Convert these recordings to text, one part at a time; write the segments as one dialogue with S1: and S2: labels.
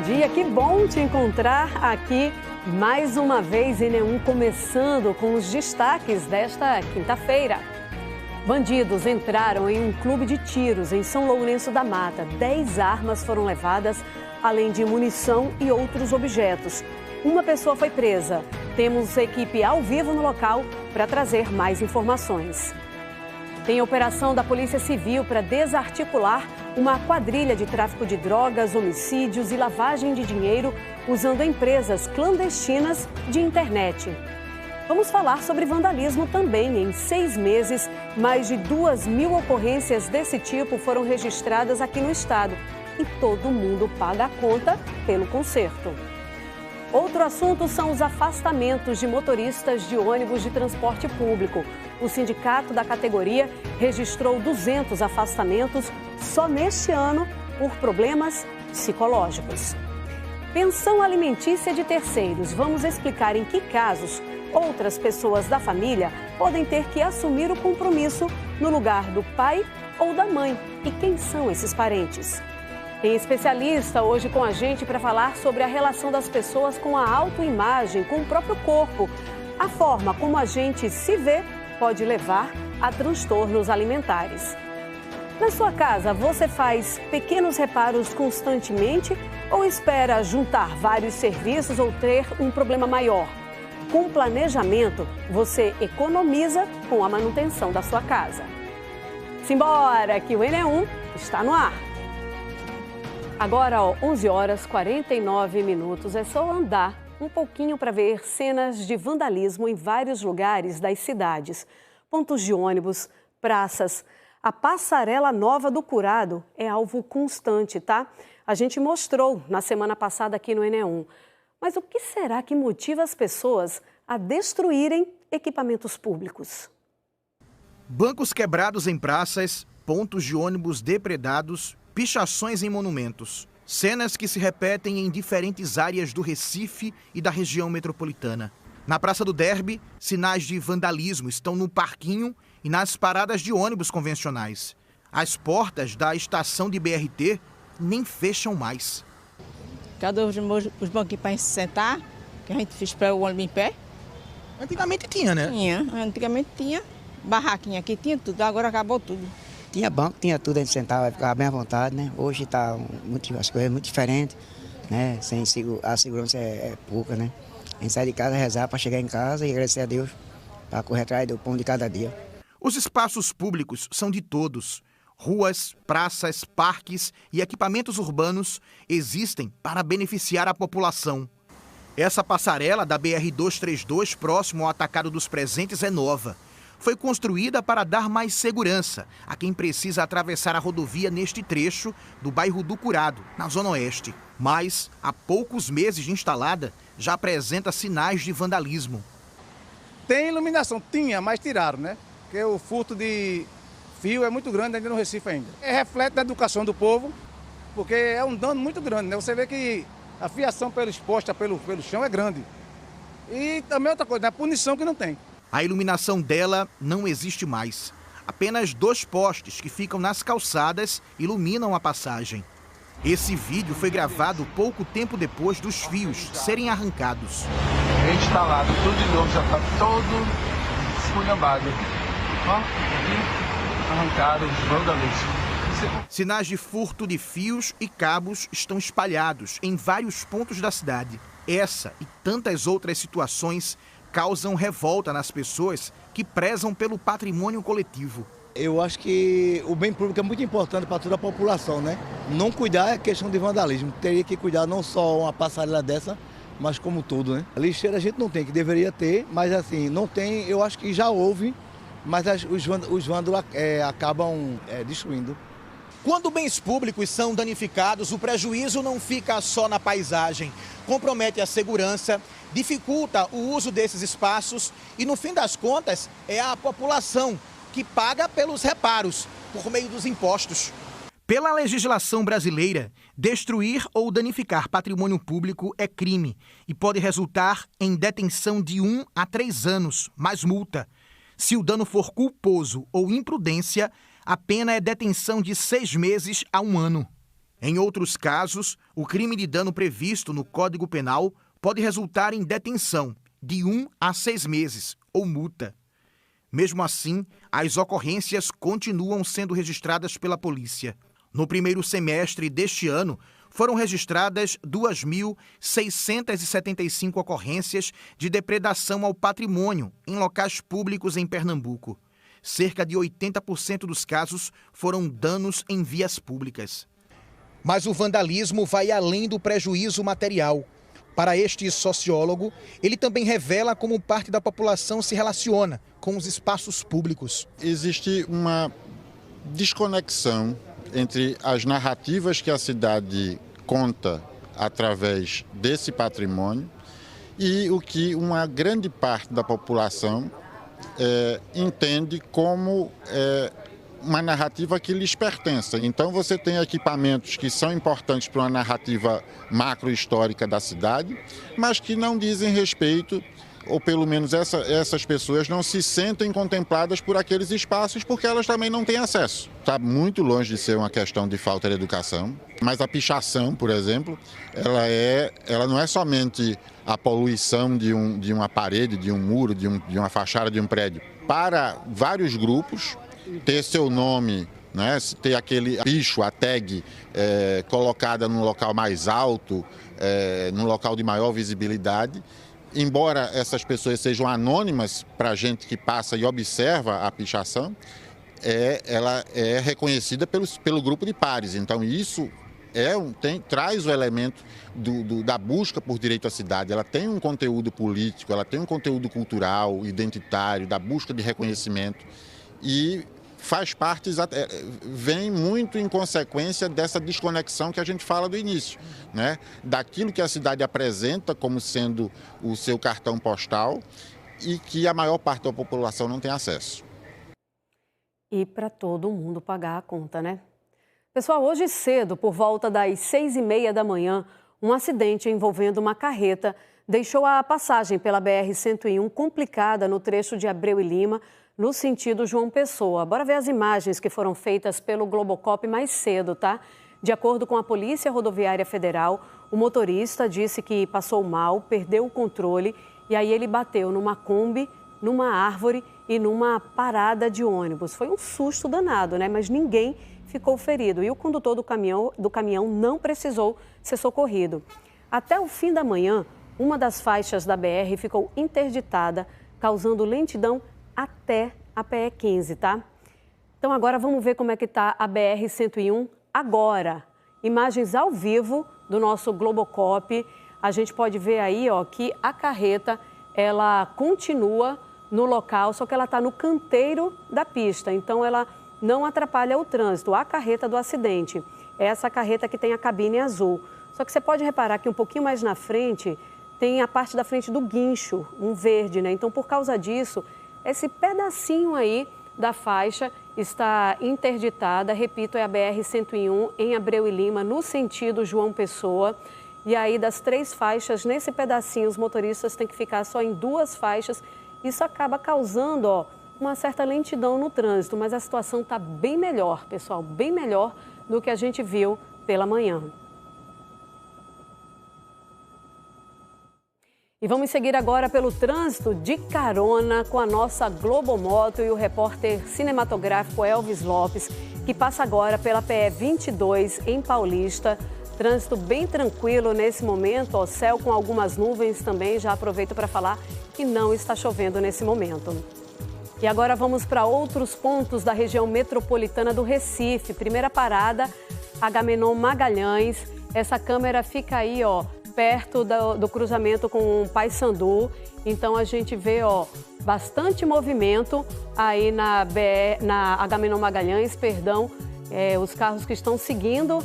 S1: dia, que bom te encontrar aqui mais uma vez em Nenhum, começando com os destaques desta quinta-feira. Bandidos entraram em um clube de tiros em São Lourenço da Mata. 10 armas foram levadas, além de munição e outros objetos. Uma pessoa foi presa. Temos equipe ao vivo no local para trazer mais informações. Tem operação da Polícia Civil para desarticular uma quadrilha de tráfico de drogas, homicídios e lavagem de dinheiro usando empresas clandestinas de internet. Vamos falar sobre vandalismo também. Em 6 meses, mais de 2.000 ocorrências desse tipo foram registradas aqui no estado. E todo mundo paga a conta pelo conserto. Outro assunto são os afastamentos de motoristas de ônibus de transporte público. O sindicato da categoria registrou 200 afastamentos só neste ano por problemas psicológicos. Pensão alimentícia de terceiros. Vamos explicar em que casos outras pessoas da família podem ter que assumir o compromisso no lugar do pai ou da mãe. E quem são esses parentes? Tem especialista hoje com a gente para falar sobre a relação das pessoas com a autoimagem, com o próprio corpo. A forma como a gente se vê pode levar a transtornos alimentares. Na sua casa, você faz pequenos reparos constantemente ou espera juntar vários serviços ou ter um problema maior? Com planejamento, você economiza com a manutenção da sua casa. Simbora, que o Enem1 está no ar. Agora, 11h49. É só andar um pouquinho para ver cenas de vandalismo em vários lugares das cidades. Pontos de ônibus, praças. A Passarela Nova do Curado é alvo constante, tá? A gente mostrou na semana passada aqui no Enem1. Mas o que será que motiva as pessoas a destruírem equipamentos públicos?
S2: Bancos quebrados em praças, pontos de ônibus depredados, pichações em monumentos. Cenas que se repetem em diferentes áreas do Recife e da região metropolitana. Na Praça do Derby, sinais de vandalismo estão no parquinho e nas paradas de ônibus convencionais. As portas da estação de BRT nem fecham mais.
S3: Cadê os banquinhos para sentar? Que a gente fez para o ônibus em pé?
S2: Antigamente tinha, né?
S3: Antigamente tinha. Barraquinha aqui, tinha tudo, agora acabou tudo.
S4: Tinha banco, tinha tudo, a gente sentava, ficava bem à vontade, né? Hoje as coisas muito diferentes, né? A segurança é pouca, né? A gente sai de casa, rezar para chegar em casa e agradecer a Deus para correr atrás do pão de cada dia.
S2: Os espaços públicos são de todos. Ruas, praças, parques e equipamentos urbanos existem para beneficiar a população. Essa passarela da BR-232, próximo ao Atacado dos Presentes, é nova. Foi construída para dar mais segurança a quem precisa atravessar a rodovia neste trecho do bairro do Curado, na Zona Oeste. Mas, há poucos meses de instalada, já apresenta sinais de vandalismo.
S5: Tem iluminação, tinha, mas tiraram, né? Porque o furto de fio é muito grande ainda no Recife ainda. Reflete na educação do povo, porque é um dano muito grande, né? Você vê que a fiação exposta pelo chão é grande. E também outra coisa, a punição que não tem.
S2: A iluminação dela não existe mais. Apenas 2 postes que ficam nas calçadas iluminam a passagem. Esse vídeo foi gravado pouco tempo depois dos fios serem arrancados.
S6: Reinstalado tudo de novo, já está todo esculhambado. Ó, aqui, arrancado, vandalismo.
S2: Sinais de furto de fios e cabos estão espalhados em vários pontos da cidade. Essa e tantas outras situações causam revolta nas pessoas que prezam pelo patrimônio coletivo.
S7: Eu acho que o bem público é muito importante para toda a população, né? Não cuidar é questão de vandalismo. Teria que cuidar não só uma passarela dessa, mas como tudo, né? A lixeira a gente não tem, que deveria ter, mas assim, não tem, eu acho que já houve, mas os vândalos acabam destruindo.
S2: Quando bens públicos são danificados, o prejuízo não fica só na paisagem. Compromete a segurança, dificulta o uso desses espaços e, no fim das contas, é a população que paga pelos reparos, por meio dos impostos. Pela legislação brasileira, destruir ou danificar patrimônio público é crime e pode resultar em detenção de 1 a 3 anos, mais multa. Se o dano for culposo ou imprudência, a pena é detenção de 6 meses a 1 ano. Em outros casos, o crime de dano previsto no Código Penal pode resultar em detenção de 1 a 6 meses ou multa. Mesmo assim, as ocorrências continuam sendo registradas pela polícia. No primeiro semestre deste ano, foram registradas 2.675 ocorrências de depredação ao patrimônio em locais públicos em Pernambuco. Cerca de 80% dos casos foram danos em vias públicas. Mas o vandalismo vai além do prejuízo material. Para este sociólogo, ele também revela como parte da população se relaciona com os espaços públicos.
S8: Existe uma desconexão entre as narrativas que a cidade conta através desse patrimônio e o que uma grande parte da população entende como uma narrativa que lhes pertence. Então você tem equipamentos que são importantes para uma narrativa macro-histórica da cidade, mas que não dizem respeito, ou pelo menos essas pessoas não se sentem contempladas por aqueles espaços porque elas também não têm acesso. Está muito longe de ser uma questão de falta de educação, mas a pichação, por exemplo, ela não é somente a poluição de uma parede, de um muro, de uma fachada de um prédio. Para vários grupos, ter seu nome, né, ter aquele bicho, a tag, colocada num local mais alto, num local de maior visibilidade, embora essas pessoas sejam anônimas para a gente que passa e observa a pichação, ela é reconhecida pelo grupo de pares. Então isso traz o elemento da busca por direito à cidade. Ela tem um conteúdo político, ela tem um conteúdo cultural, identitário, da busca de reconhecimento e faz parte, vem muito em consequência dessa desconexão que a gente fala do início, né? Daquilo que a cidade apresenta como sendo o seu cartão postal e que a maior parte da população não tem acesso.
S1: E para todo mundo pagar a conta, né? Pessoal, hoje cedo, por volta das 6h30 da manhã, um acidente envolvendo uma carreta deixou a passagem pela BR-101 complicada no trecho de Abreu e Lima, no sentido João Pessoa. Bora ver as imagens que foram feitas pelo Globocop mais cedo, tá? De acordo com a Polícia Rodoviária Federal, o motorista disse que passou mal, perdeu o controle e aí ele bateu numa Kombi, numa árvore e numa parada de ônibus. Foi um susto danado, né? Mas ninguém ficou ferido e o condutor do caminhão não precisou ser socorrido. Até o fim da manhã, uma das faixas da BR ficou interditada, causando lentidão até a PE 15, tá? Então agora vamos ver como é que tá a BR-101 agora. Imagens ao vivo do nosso Globocop. A gente pode ver aí, ó, que a carreta, ela continua no local, só que ela está no canteiro da pista. Então ela não atrapalha o trânsito. A carreta do acidente é essa carreta que tem a cabine azul. Só que você pode reparar que um pouquinho mais na frente tem a parte da frente do guincho, um verde, né? Então por causa disso, esse pedacinho aí da faixa está interditada, repito, é a BR-101 em Abreu e Lima, no sentido João Pessoa. E aí das 3 faixas, nesse pedacinho, os motoristas têm que ficar só em 2 faixas. Isso acaba causando, ó, uma certa lentidão no trânsito, mas a situação está bem melhor, pessoal, bem melhor do que a gente viu pela manhã. E vamos seguir agora pelo trânsito de carona com a nossa Globomoto e o repórter cinematográfico Elvis Lopes, que passa agora pela PE 22 em Paulista. Trânsito bem tranquilo nesse momento, ó, céu com algumas nuvens também. Já aproveito para falar que não está chovendo nesse momento. E agora vamos para outros pontos da região metropolitana do Recife. Primeira parada, Agamenon Magalhães. Essa câmera fica aí, ó, perto do cruzamento com o Paissandu. Então a gente vê, ó, bastante movimento aí na Agamenon Magalhães, perdão, os carros que estão seguindo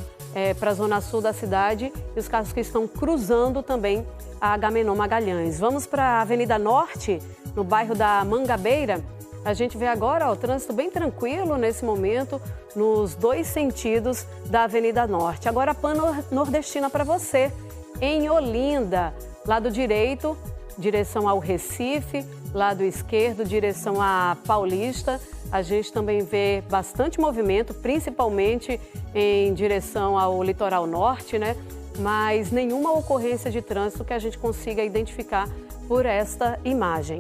S1: para a zona sul da cidade e os carros que estão cruzando também a Agamenon Magalhães. Vamos para a Avenida Norte, no bairro da Mangabeira. A gente vê agora, ó, o trânsito bem tranquilo nesse momento, nos 2 sentidos da Avenida Norte. Agora a Pan-Nordestina para você. Em Olinda, lado direito, direção ao Recife, lado esquerdo, direção à Paulista. a gente também vê bastante movimento, principalmente em direção ao litoral norte, né? Mas nenhuma ocorrência de trânsito que a gente consiga identificar por esta imagem.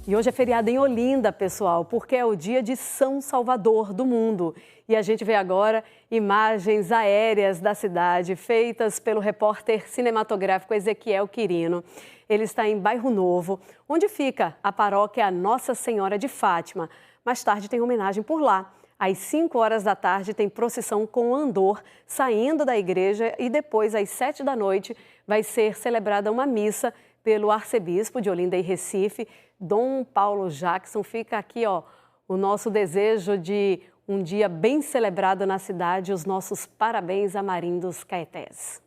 S1: E hoje é feriado em Olinda, pessoal, porque é o dia de São Salvador do mundo. E a gente vê agora imagens aéreas da cidade feitas pelo repórter cinematográfico Ezequiel Quirino. Ele está em Bairro Novo, onde fica a paróquia Nossa Senhora de Fátima. Mais tarde tem homenagem por lá. Às 5 horas da tarde tem procissão com andor saindo da igreja e depois, às 7 da noite, vai ser celebrada uma missa pelo arcebispo de Olinda e Recife, Dom Paulo Jackson. Fica aqui, ó, o nosso desejo de um dia bem celebrado na cidade. Os nossos parabéns a Marindos Caetés.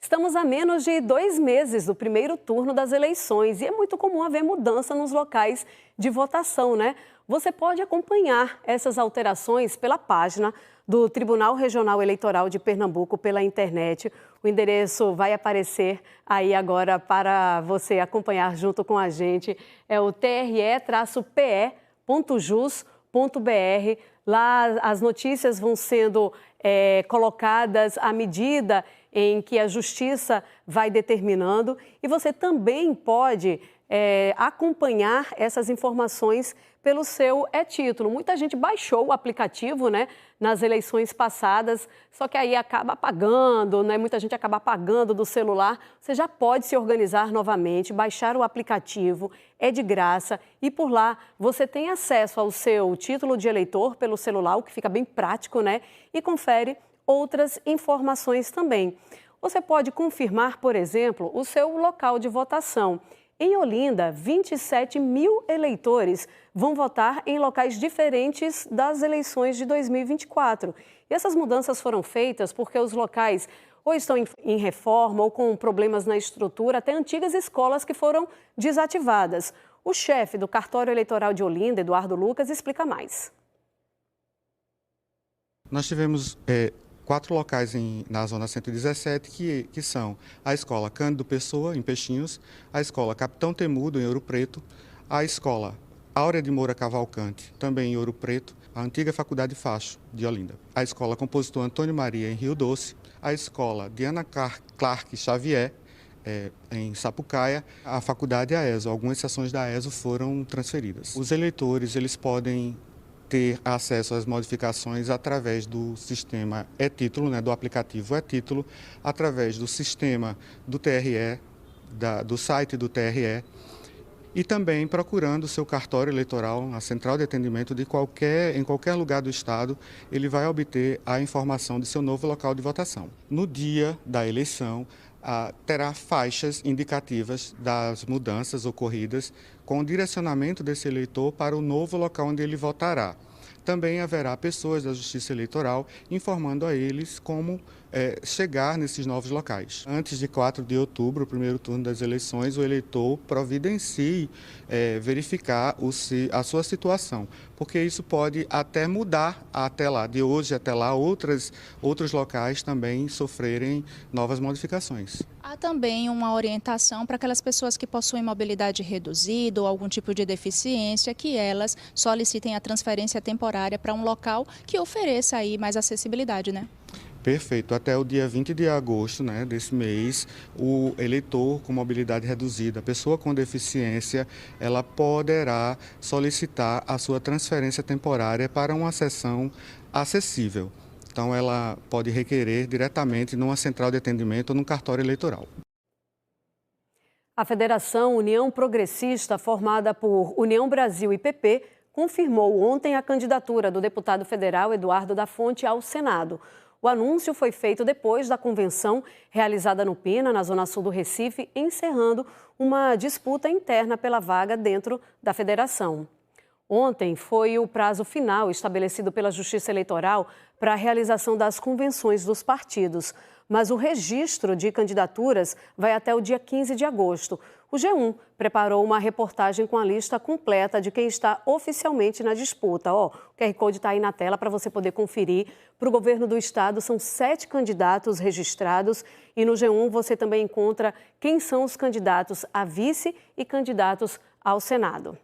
S1: Estamos a menos de 2 meses do primeiro turno das eleições e é muito comum haver mudança nos locais de votação, né? Você pode acompanhar essas alterações pela página do Tribunal Regional Eleitoral de Pernambuco pela internet. O endereço vai aparecer aí agora para você acompanhar junto com a gente. É o tre-pe.jus.br. Lá as notícias vão sendo colocadas à medida em que a Justiça vai determinando. E você também pode acompanhar essas informações pelo seu e-título. Muita gente baixou o aplicativo, né, nas eleições passadas, só que aí acaba apagando, né? Muita gente acaba apagando do celular. Você já pode se organizar novamente, baixar o aplicativo, é de graça e por lá você tem acesso ao seu título de eleitor pelo celular, o que fica bem prático, né? E confere outras informações também. Você pode confirmar, por exemplo, o seu local de votação. Em Olinda, 27 mil eleitores vão votar em locais diferentes das eleições de 2024. E essas mudanças foram feitas porque os locais ou estão em reforma ou com problemas na estrutura, até antigas escolas que foram desativadas. O chefe do cartório eleitoral de Olinda, Eduardo Lucas, explica mais.
S9: Nós tivemos 4 locais na Zona 117, que são a Escola Cândido Pessoa, em Peixinhos, a Escola Capitão Temudo, em Ouro Preto, a Escola Áurea de Moura Cavalcante, também em Ouro Preto, a antiga Faculdade Facho, de Olinda, a Escola Compositor Antônio Maria, em Rio Doce, a Escola Diana Clark Xavier, em Sapucaia, a Faculdade AESO. Algumas seções da AESO foram transferidas. Os eleitores eles podem ter acesso às modificações através do sistema e-título, né, do aplicativo e-título, através do sistema do TRE, do site do TRE, e também procurando o seu cartório eleitoral, na central de atendimento em qualquer lugar do estado, ele vai obter a informação de seu novo local de votação. No dia da eleição, terá faixas indicativas das mudanças ocorridas com o direcionamento desse eleitor para o novo local onde ele votará. Também haverá pessoas da Justiça Eleitoral informando a eles como chegar nesses novos locais. Antes de 4 de outubro, o primeiro turno das eleições, o eleitor providencie verificar a sua situação, porque isso pode até mudar até lá, de hoje até lá, outros locais também sofrerem novas modificações.
S10: Há também uma orientação para aquelas pessoas que possuem mobilidade reduzida ou algum tipo de deficiência, que elas solicitem a transferência temporária para um local que ofereça aí mais acessibilidade, né?
S9: Perfeito. Até o dia 20 de agosto, né, desse mês, o eleitor com mobilidade reduzida, a pessoa com deficiência, ela poderá solicitar a sua transferência temporária para uma seção acessível. Então, ela pode requerer diretamente numa central de atendimento ou num cartório eleitoral.
S1: A Federação União Progressista, formada por União Brasil e PP, confirmou ontem a candidatura do deputado federal Eduardo da Fonte ao Senado. O anúncio foi feito depois da convenção realizada no Pina, na zona sul do Recife, encerrando uma disputa interna pela vaga dentro da federação. Ontem foi o prazo final estabelecido pela Justiça Eleitoral para a realização das convenções dos partidos. Mas o registro de candidaturas vai até o dia 15 de agosto. O G1 preparou uma reportagem com a lista completa de quem está oficialmente na disputa. O QR Code está aí na tela para você poder conferir. Para o governo do estado, são 7 candidatos registrados e no G1 você também encontra quem são os candidatos a vice e candidatos ao Senado.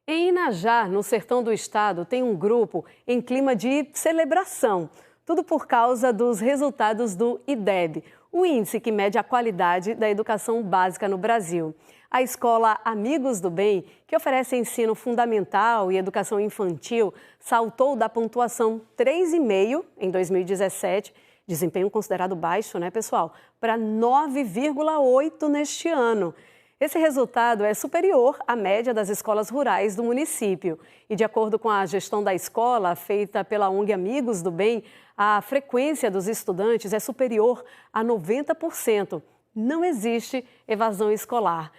S1: Em Inajá, no sertão do estado, tem um grupo em clima de celebração. Tudo por causa dos resultados do IDEB, o índice que mede a qualidade da educação básica no Brasil. A escola Amigos do Bem, que oferece ensino fundamental e educação infantil, saltou da pontuação 3,5 em 2017, desempenho considerado baixo, né, pessoal, para 9,8 neste ano. Esse resultado é superior à média das escolas rurais do município. E de acordo com a gestão da escola, feita pela ONG Amigos do Bem, a frequência dos estudantes é superior a 90%. Não existe evasão escolar.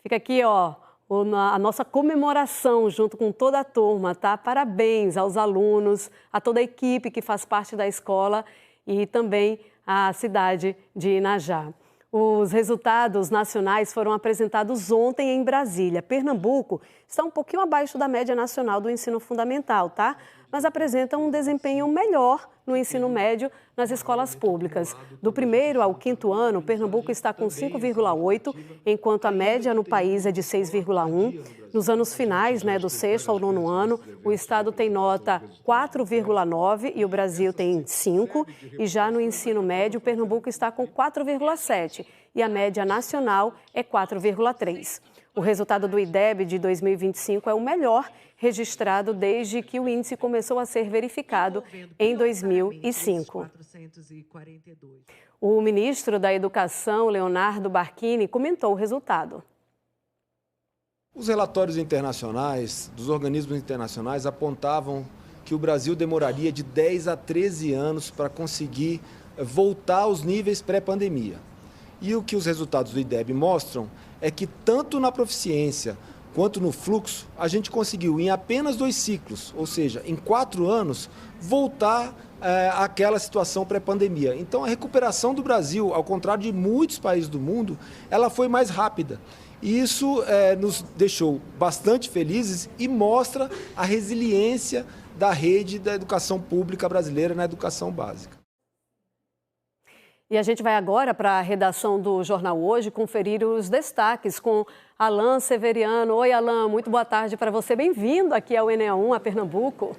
S1: Fica aqui, a nossa comemoração junto com toda a turma, tá? Parabéns aos alunos, a toda a equipe que faz parte da escola e também à cidade de Inajá. Os resultados nacionais foram apresentados ontem em Brasília. Pernambuco está um pouquinho abaixo da média nacional do ensino fundamental, tá? Mas apresenta um desempenho melhor no ensino médio nas escolas públicas. Do 1º ao 5º ano, Pernambuco está com 5,8, enquanto a média no país é de 6,1. Nos anos finais, do 6º ao 9º ano, o estado tem nota 4,9 e o Brasil tem 5. E já no ensino médio, Pernambuco está com 4,7 e a média nacional é 4,3. O resultado do IDEB de 2025 é o melhor registrado desde que o índice começou a ser verificado em 2005. O ministro da Educação, Leonardo Barquini, comentou o resultado.
S11: Os relatórios internacionais, dos organismos internacionais, apontavam que o Brasil demoraria de 10 a 13 anos para conseguir voltar aos níveis pré-pandemia. E o que os resultados do IDEB mostram é que tanto na proficiência quanto no fluxo, a gente conseguiu em apenas 2 ciclos, ou seja, em 4 anos, voltar àquela situação pré-pandemia. Então a recuperação do Brasil, ao contrário de muitos países do mundo, ela foi mais rápida. E isso nos deixou bastante felizes e mostra a resiliência da rede da educação pública brasileira na educação básica.
S1: E a gente vai agora para a redação do Jornal Hoje conferir os destaques com Alan Severiano. Oi, Alan, muito boa tarde para você. Bem-vindo aqui ao NE1, a Pernambuco.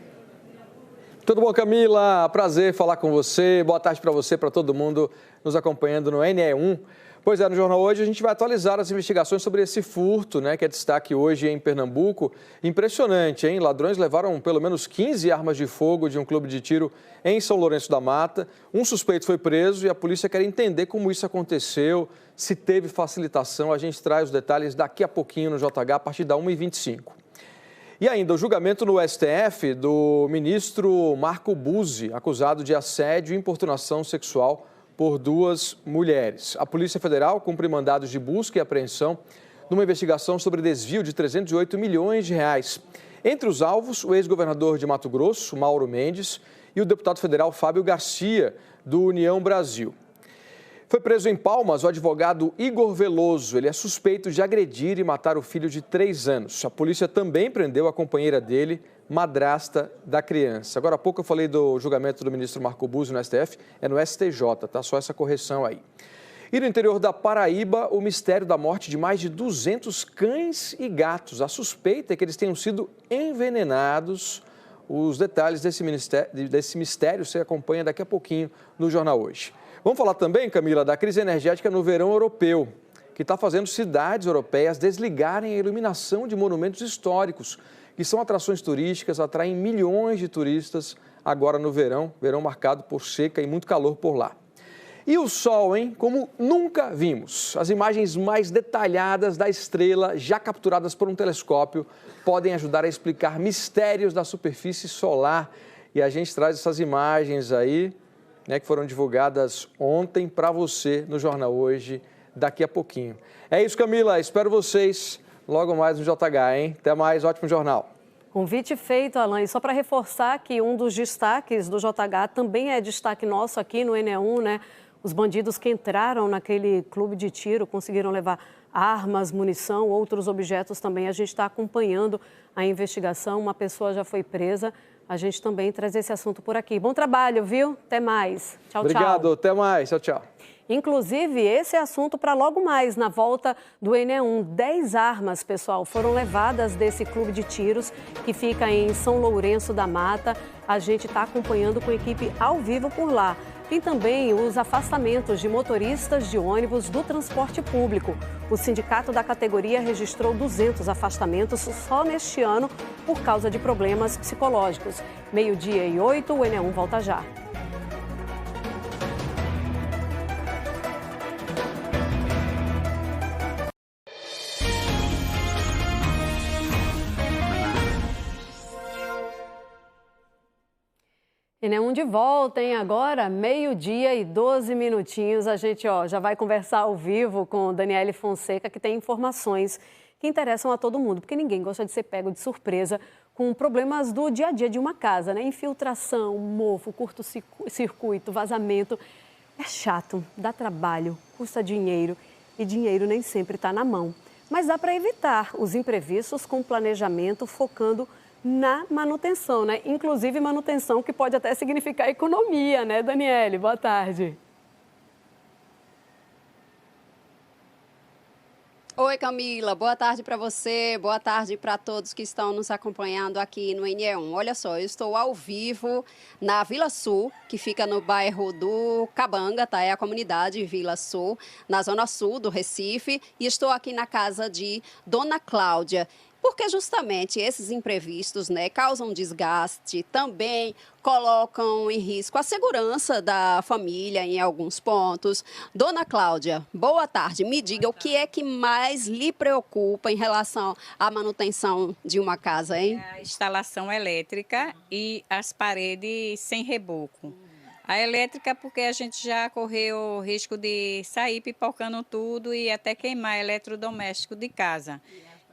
S12: Tudo bom, Camila? Prazer falar com você. Boa tarde para você, para todo mundo nos acompanhando no NE1. Pois é, no Jornal Hoje a gente vai atualizar as investigações sobre esse furto, que é destaque hoje em Pernambuco. Impressionante, hein? Ladrões levaram pelo menos 15 armas de fogo de um clube de tiro em São Lourenço da Mata. Um suspeito foi preso e a polícia quer entender como isso aconteceu, se teve facilitação. A gente traz os detalhes daqui a pouquinho no JH, a partir da 1h25. E ainda o julgamento no STF do ministro Marco Buzzi, acusado de assédio e importunação sexual por 2 mulheres. A Polícia Federal cumpre mandados de busca e apreensão numa investigação sobre desvio de 308 milhões de reais. Entre os alvos, o ex-governador de Mato Grosso, Mauro Mendes, e o deputado federal Fábio Garcia, do União Brasil. Foi preso em Palmas o advogado Igor Veloso. Ele é suspeito de agredir e matar o filho de 3 anos. A polícia também prendeu a companheira dele, madrasta da criança. Agora há pouco eu falei do julgamento do ministro Marco Buzzi no STF, é no STJ, tá? Só essa correção aí. E no interior da Paraíba, o mistério da morte de mais de 200 cães e gatos. A suspeita é que eles tenham sido envenenados. Os detalhes desse mistério você acompanha daqui a pouquinho no Jornal Hoje. Vamos falar também, Camila, da crise energética no verão europeu, que está fazendo cidades europeias desligarem a iluminação de monumentos históricos, que são atrações turísticas, atraem milhões de turistas agora no verão marcado por seca e muito calor por lá. E o Sol, hein? Como nunca vimos. As imagens mais detalhadas da estrela, já capturadas por um telescópio, podem ajudar a explicar mistérios da superfície solar. E a gente traz essas imagens aí, que foram divulgadas ontem para você no Jornal Hoje, daqui a pouquinho. É isso, Camila. Espero vocês logo mais no JH, hein? Até mais, ótimo jornal.
S1: Convite feito, Alan. E só para reforçar que um dos destaques do JH também é destaque nosso aqui no NE1, Os bandidos que entraram naquele clube de tiro conseguiram levar armas, munição, outros objetos também. A gente está acompanhando a investigação, uma pessoa já foi presa. A gente também traz esse assunto por aqui. Bom trabalho, viu? Até mais. Tchau, tchau.
S12: Obrigado, até mais. Tchau, tchau.
S1: Inclusive, esse é assunto para logo mais, na volta do ENE1. 10 armas, pessoal, foram levadas desse clube de tiros que fica em São Lourenço da Mata. A gente está acompanhando com a equipe ao vivo por lá. Tem também os afastamentos de motoristas de ônibus do transporte público. O sindicato da categoria registrou 200 afastamentos só neste ano por causa de problemas psicológicos. 12h08, o ENE1 volta já. ENE1 de volta, hein? Agora, 12h12. A gente já vai conversar ao vivo com Daniele Fonseca, que tem informações que interessam a todo mundo, porque ninguém gosta de ser pego de surpresa com problemas do dia a dia de uma casa, né? Infiltração, mofo, curto-circuito, vazamento. É chato, dá trabalho, custa dinheiro e dinheiro nem sempre está na mão. Mas dá para evitar os imprevistos com planejamento, focando na manutenção, né? Inclusive manutenção que pode até significar economia, né, Daniele? Boa tarde.
S13: Oi, Camila. Boa tarde para você, boa tarde para todos que estão nos acompanhando aqui no ENE1. Olha só, eu estou ao vivo na Vila Sul, que fica no bairro do Cabanga, tá? É a comunidade Vila Sul, na zona sul do Recife, e estou aqui na casa de Dona Cláudia. Porque justamente esses imprevistos, né, causam desgaste, também colocam em risco a segurança da família em alguns pontos. Dona Cláudia, boa tarde. Me diga o que é que mais lhe preocupa em relação à manutenção de uma casa, hein?
S14: A instalação elétrica e as paredes sem reboco. A elétrica porque a gente já correu o risco de sair pipocando tudo e até queimar eletrodoméstico de casa.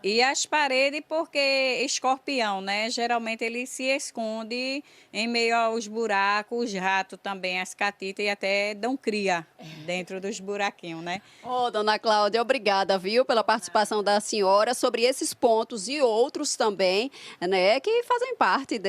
S14: E as paredes porque escorpião, né? Geralmente ele se esconde em meio aos buracos, os ratos também, as catitas e até dão cria dentro dos buraquinhos, né?
S13: Dona Cláudia, obrigada, viu, pela participação da senhora sobre esses pontos e outros também, né, que fazem parte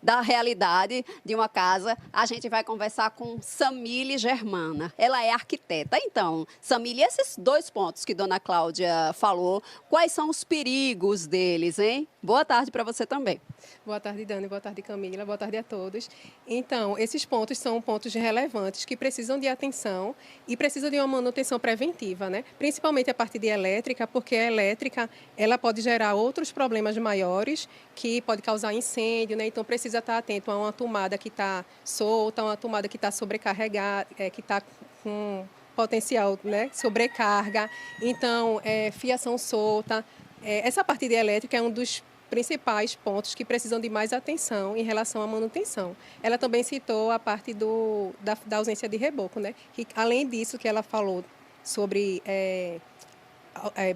S13: da realidade de uma casa. A gente vai conversar com Samile Germana. Ela é arquiteta. Então, Samile, esses 2 pontos que Dona Cláudia falou, quais são os perigos deles, hein? Boa tarde para você também.
S15: Boa tarde, Dani. Boa tarde, Camila. Boa tarde a todos. Então, esses pontos são pontos relevantes que precisam de atenção e precisam de uma manutenção preventiva, né? Principalmente a parte de elétrica, porque a elétrica ela pode gerar outros problemas maiores que pode causar incêndio, né? Então, precisa estar atento a uma tomada que está solta, uma tomada que está sobrecarregada, que está com potencial, né, sobrecarga, então fiação solta. Essa parte de elétrica é um dos principais pontos que precisam de mais atenção em relação à manutenção. Ela também citou a parte da ausência de reboco, né, que além disso que ela falou sobre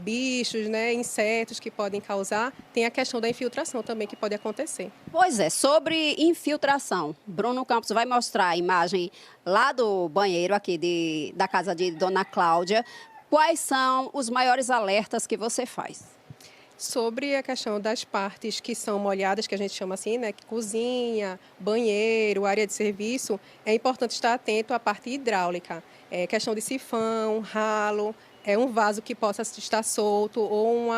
S15: bichos, né, insetos que podem causar, tem a questão da infiltração também que pode acontecer.
S13: Pois é, sobre infiltração, Bruno Campos vai mostrar a imagem lá do banheiro aqui da casa de Dona Cláudia. Quais são os maiores alertas que você faz?
S15: Sobre a questão das partes que são molhadas, que a gente chama assim, né, cozinha, banheiro, área de serviço, é importante estar atento à parte hidráulica. Questão de sifão, ralo, um vaso que possa estar solto ou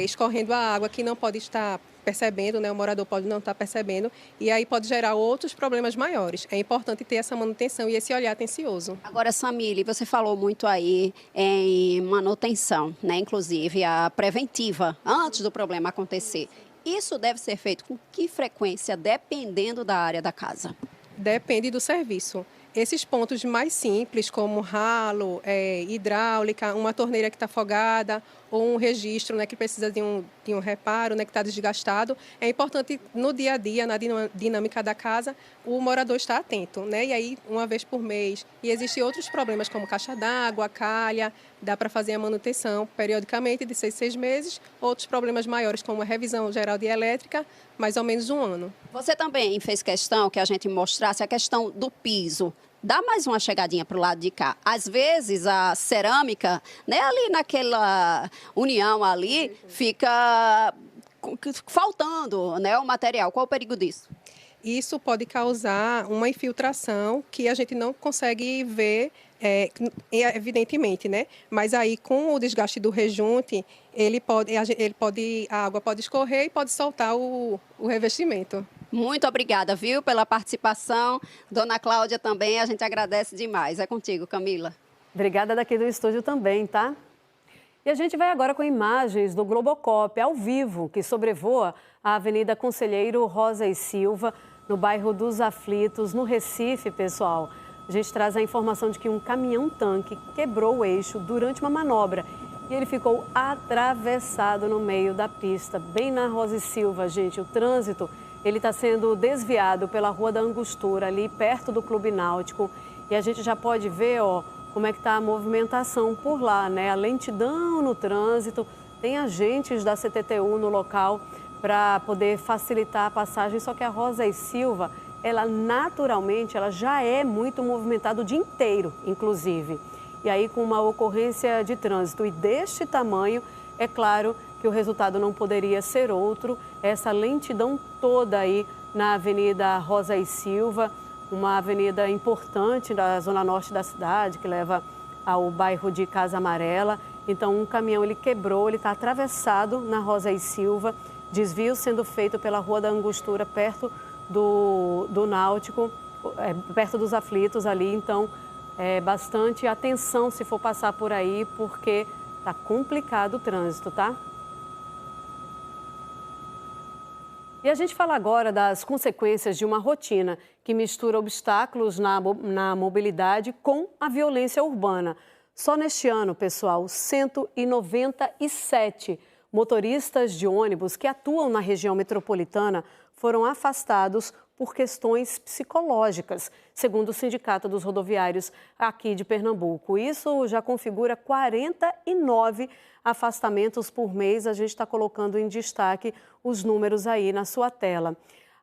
S15: escorrendo a água que não pode estar percebendo, né? O morador pode não estar percebendo e aí pode gerar outros problemas maiores. É importante ter essa manutenção e esse olhar atencioso.
S13: Agora, Samile, você falou muito aí em manutenção, né? Inclusive a preventiva, antes do problema acontecer. Isso deve ser feito com que frequência, dependendo da área da casa?
S15: Depende do serviço. Esses pontos mais simples, como ralo, hidráulica, uma torneira que está afogada ou um registro, né, que precisa de um reparo, né, que está desgastado, é importante no dia a dia, na dinâmica da casa, o morador estar atento, né? E aí, uma vez por mês. E existem outros problemas, como caixa d'água, calha, dá para fazer a manutenção periodicamente de 6 meses. Outros problemas maiores, como a revisão geral de elétrica, mais ou menos 1 ano.
S13: Você também fez questão que a gente mostrasse a questão do piso. dá mais uma chegadinha para o lado de cá. Às vezes a cerâmica, né, ali naquela união ali, fica faltando, né, o material. Qual o perigo disso?
S15: Isso pode causar uma infiltração que a gente não consegue ver evidentemente, né? Mas aí com o desgaste do rejunte, a água pode escorrer e pode soltar o revestimento.
S13: Muito obrigada, viu, pela participação. Dona Cláudia também, a gente agradece demais. É contigo, Camila.
S1: Obrigada daqui do estúdio também, tá? E a gente vai agora com imagens do Globocop ao vivo, que sobrevoa a Avenida Conselheiro Rosa e Silva, no bairro dos Aflitos, no Recife, pessoal. A gente traz a informação de que um caminhão-tanque quebrou o eixo durante uma manobra e ele ficou atravessado no meio da pista, bem na Rosa e Silva, gente. O trânsito ele está sendo desviado pela Rua da Angostura, ali perto do Clube Náutico. E a gente já pode ver, ó, como é que está a movimentação por lá, né? A lentidão no trânsito, tem agentes da CTTU no local para poder facilitar a passagem, só que a Rosa e Silva, ela naturalmente, ela já é muito movimentada o dia inteiro, inclusive. E aí, com uma ocorrência de trânsito e deste tamanho, é claro que o resultado não poderia ser outro. Essa lentidão toda aí na Avenida Rosa e Silva, uma avenida importante da zona norte da cidade, que leva ao bairro de Casa Amarela. Então, um caminhão ele quebrou, ele está atravessado na Rosa e Silva, desvio sendo feito pela Rua da Angostura, perto do Náutico, perto dos Aflitos ali. Então, bastante atenção se for passar por aí, porque está complicado o trânsito, tá? E a gente fala agora das consequências de uma rotina que mistura obstáculos na mobilidade com a violência urbana. Só neste ano, pessoal, 197 motoristas de ônibus que atuam na região metropolitana foram afastados por questões psicológicas, segundo o Sindicato dos Rodoviários aqui de Pernambuco. Isso já configura 49 afastamentos por mês. A gente está colocando em destaque os números aí na sua tela.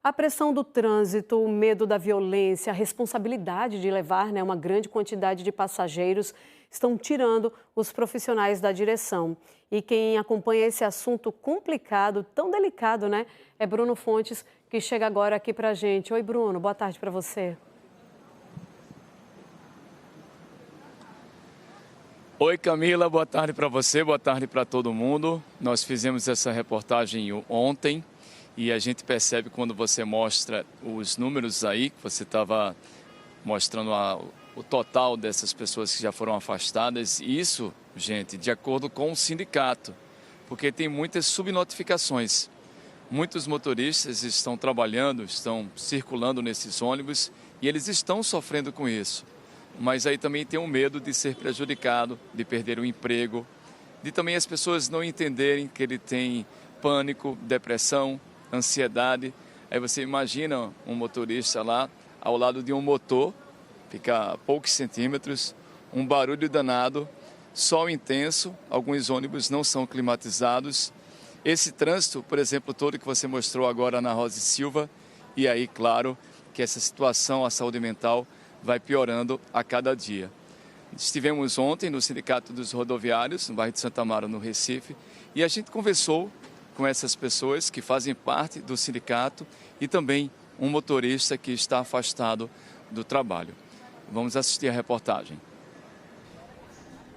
S1: A pressão do trânsito, o medo da violência, a responsabilidade de levar, né, uma grande quantidade de passageiros estão tirando os profissionais da direção. E quem acompanha esse assunto complicado, tão delicado, né, é Bruno Fontes, que chega agora aqui para a gente. Oi, Bruno, boa tarde para você.
S16: Oi, Camila, boa tarde para você, boa tarde para todo mundo. Nós fizemos essa reportagem ontem e a gente percebe quando você mostra os números aí, que você estava mostrando o total dessas pessoas que já foram afastadas. Isso, gente, de acordo com o sindicato, porque tem muitas subnotificações. Muitos motoristas estão trabalhando, estão circulando nesses ônibus e eles estão sofrendo com isso. Mas aí também tem um medo de ser prejudicado, de perder o emprego, de também as pessoas não entenderem que ele tem pânico, depressão, ansiedade. Aí você imagina um motorista lá ao lado de um motor, fica a poucos centímetros, um barulho danado, sol intenso, alguns ônibus não são climatizados. Esse trânsito, por exemplo, todo que você mostrou agora na Rosa e Silva, e aí, claro, que essa situação, a saúde mental, vai piorando a cada dia. Estivemos ontem no Sindicato dos Rodoviários, no bairro de Santa Amaro, no Recife, e a gente conversou com essas pessoas que fazem parte do sindicato e também um motorista que está afastado do trabalho. Vamos assistir a reportagem.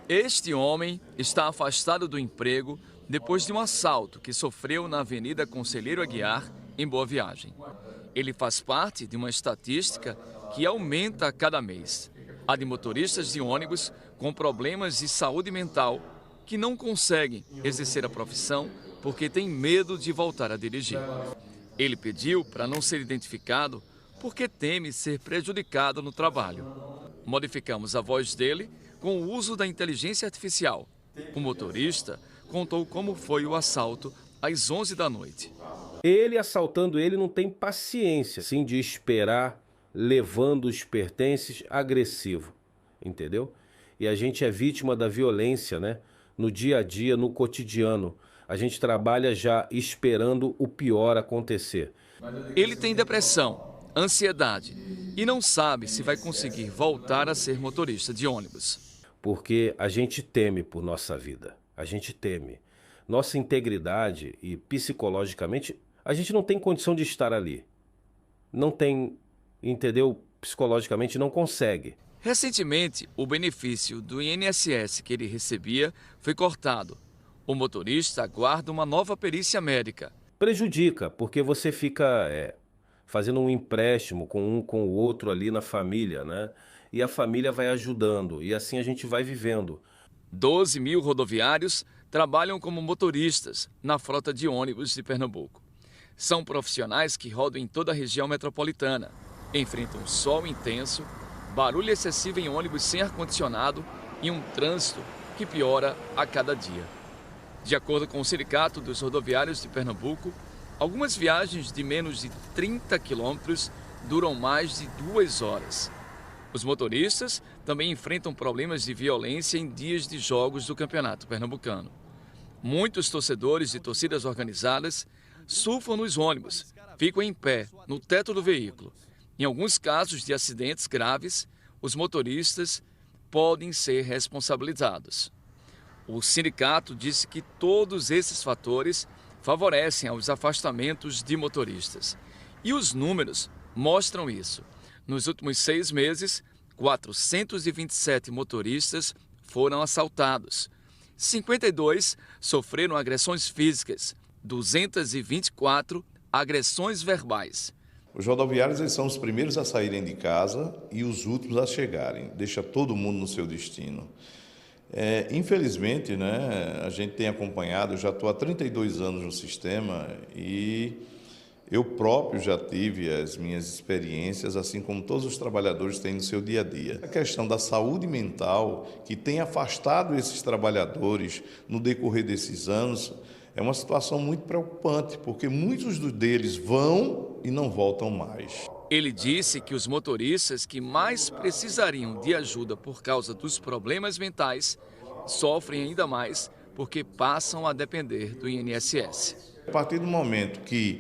S16: Este homem está afastado do emprego depois de um assalto que sofreu na Avenida Conselheiro Aguiar, em Boa Viagem. Ele faz parte de uma estatística que aumenta a cada mês. A de motoristas de ônibus com problemas de saúde mental que não conseguem exercer a profissão porque têm medo de voltar a dirigir. Ele pediu para não ser identificado porque teme ser prejudicado no trabalho. Modificamos a voz dele com o uso da inteligência artificial. O motorista contou como foi o assalto às 11 da noite.
S17: Ele assaltando ele não tem paciência, sim, de esperar, levando os pertences, agressivo, entendeu? E a gente é vítima da violência, né? No dia a dia, no cotidiano. A gente trabalha já esperando o pior acontecer.
S16: Ele tem depressão, ansiedade e não sabe se vai conseguir voltar a ser motorista de ônibus.
S17: Porque a gente teme por nossa vida, a gente teme. Nossa integridade e psicologicamente, a gente não tem condição de estar ali. Não tem, entendeu? Psicologicamente não consegue.
S16: Recentemente, o benefício do INSS que ele recebia foi cortado. O motorista aguarda uma nova perícia médica.
S17: Prejudica, porque você fica fazendo um empréstimo com um com o outro ali na família, né? E a família vai ajudando, e assim a gente vai vivendo.
S16: 12 mil rodoviários trabalham como motoristas na frota de ônibus de Pernambuco. São profissionais que rodam em toda a região metropolitana, enfrentam sol intenso, barulho excessivo em ônibus sem ar-condicionado e um trânsito que piora a cada dia. De acordo com o Sindicato dos Rodoviários de Pernambuco, algumas viagens de menos de 30 quilômetros duram mais de 2 horas. Os motoristas também enfrentam problemas de violência em dias de jogos do Campeonato Pernambucano. Muitos torcedores de torcidas organizadas surfam nos ônibus, ficam em pé no teto do veículo. Em alguns casos de acidentes graves, os motoristas podem ser responsabilizados. O sindicato disse que todos esses fatores favorecem aos afastamentos de motoristas. E os números mostram isso. Nos últimos 6 meses, 427 motoristas foram assaltados. 52 sofreram agressões físicas, 224 agressões verbais.
S18: Os rodoviários eles são os primeiros a saírem de casa e os últimos a chegarem. Deixa todo mundo no seu destino. Infelizmente, né, a gente tem acompanhado, eu já estou há 32 anos no sistema e eu próprio já tive as minhas experiências, assim como todos os trabalhadores têm no seu dia a dia. A questão da saúde mental, que tem afastado esses trabalhadores no decorrer desses anos, é uma situação muito preocupante, porque muitos deles vão e não voltam mais.
S16: Ele disse que os motoristas que mais precisariam de ajuda por causa dos problemas mentais sofrem ainda mais porque passam a depender do INSS.
S18: A partir do momento que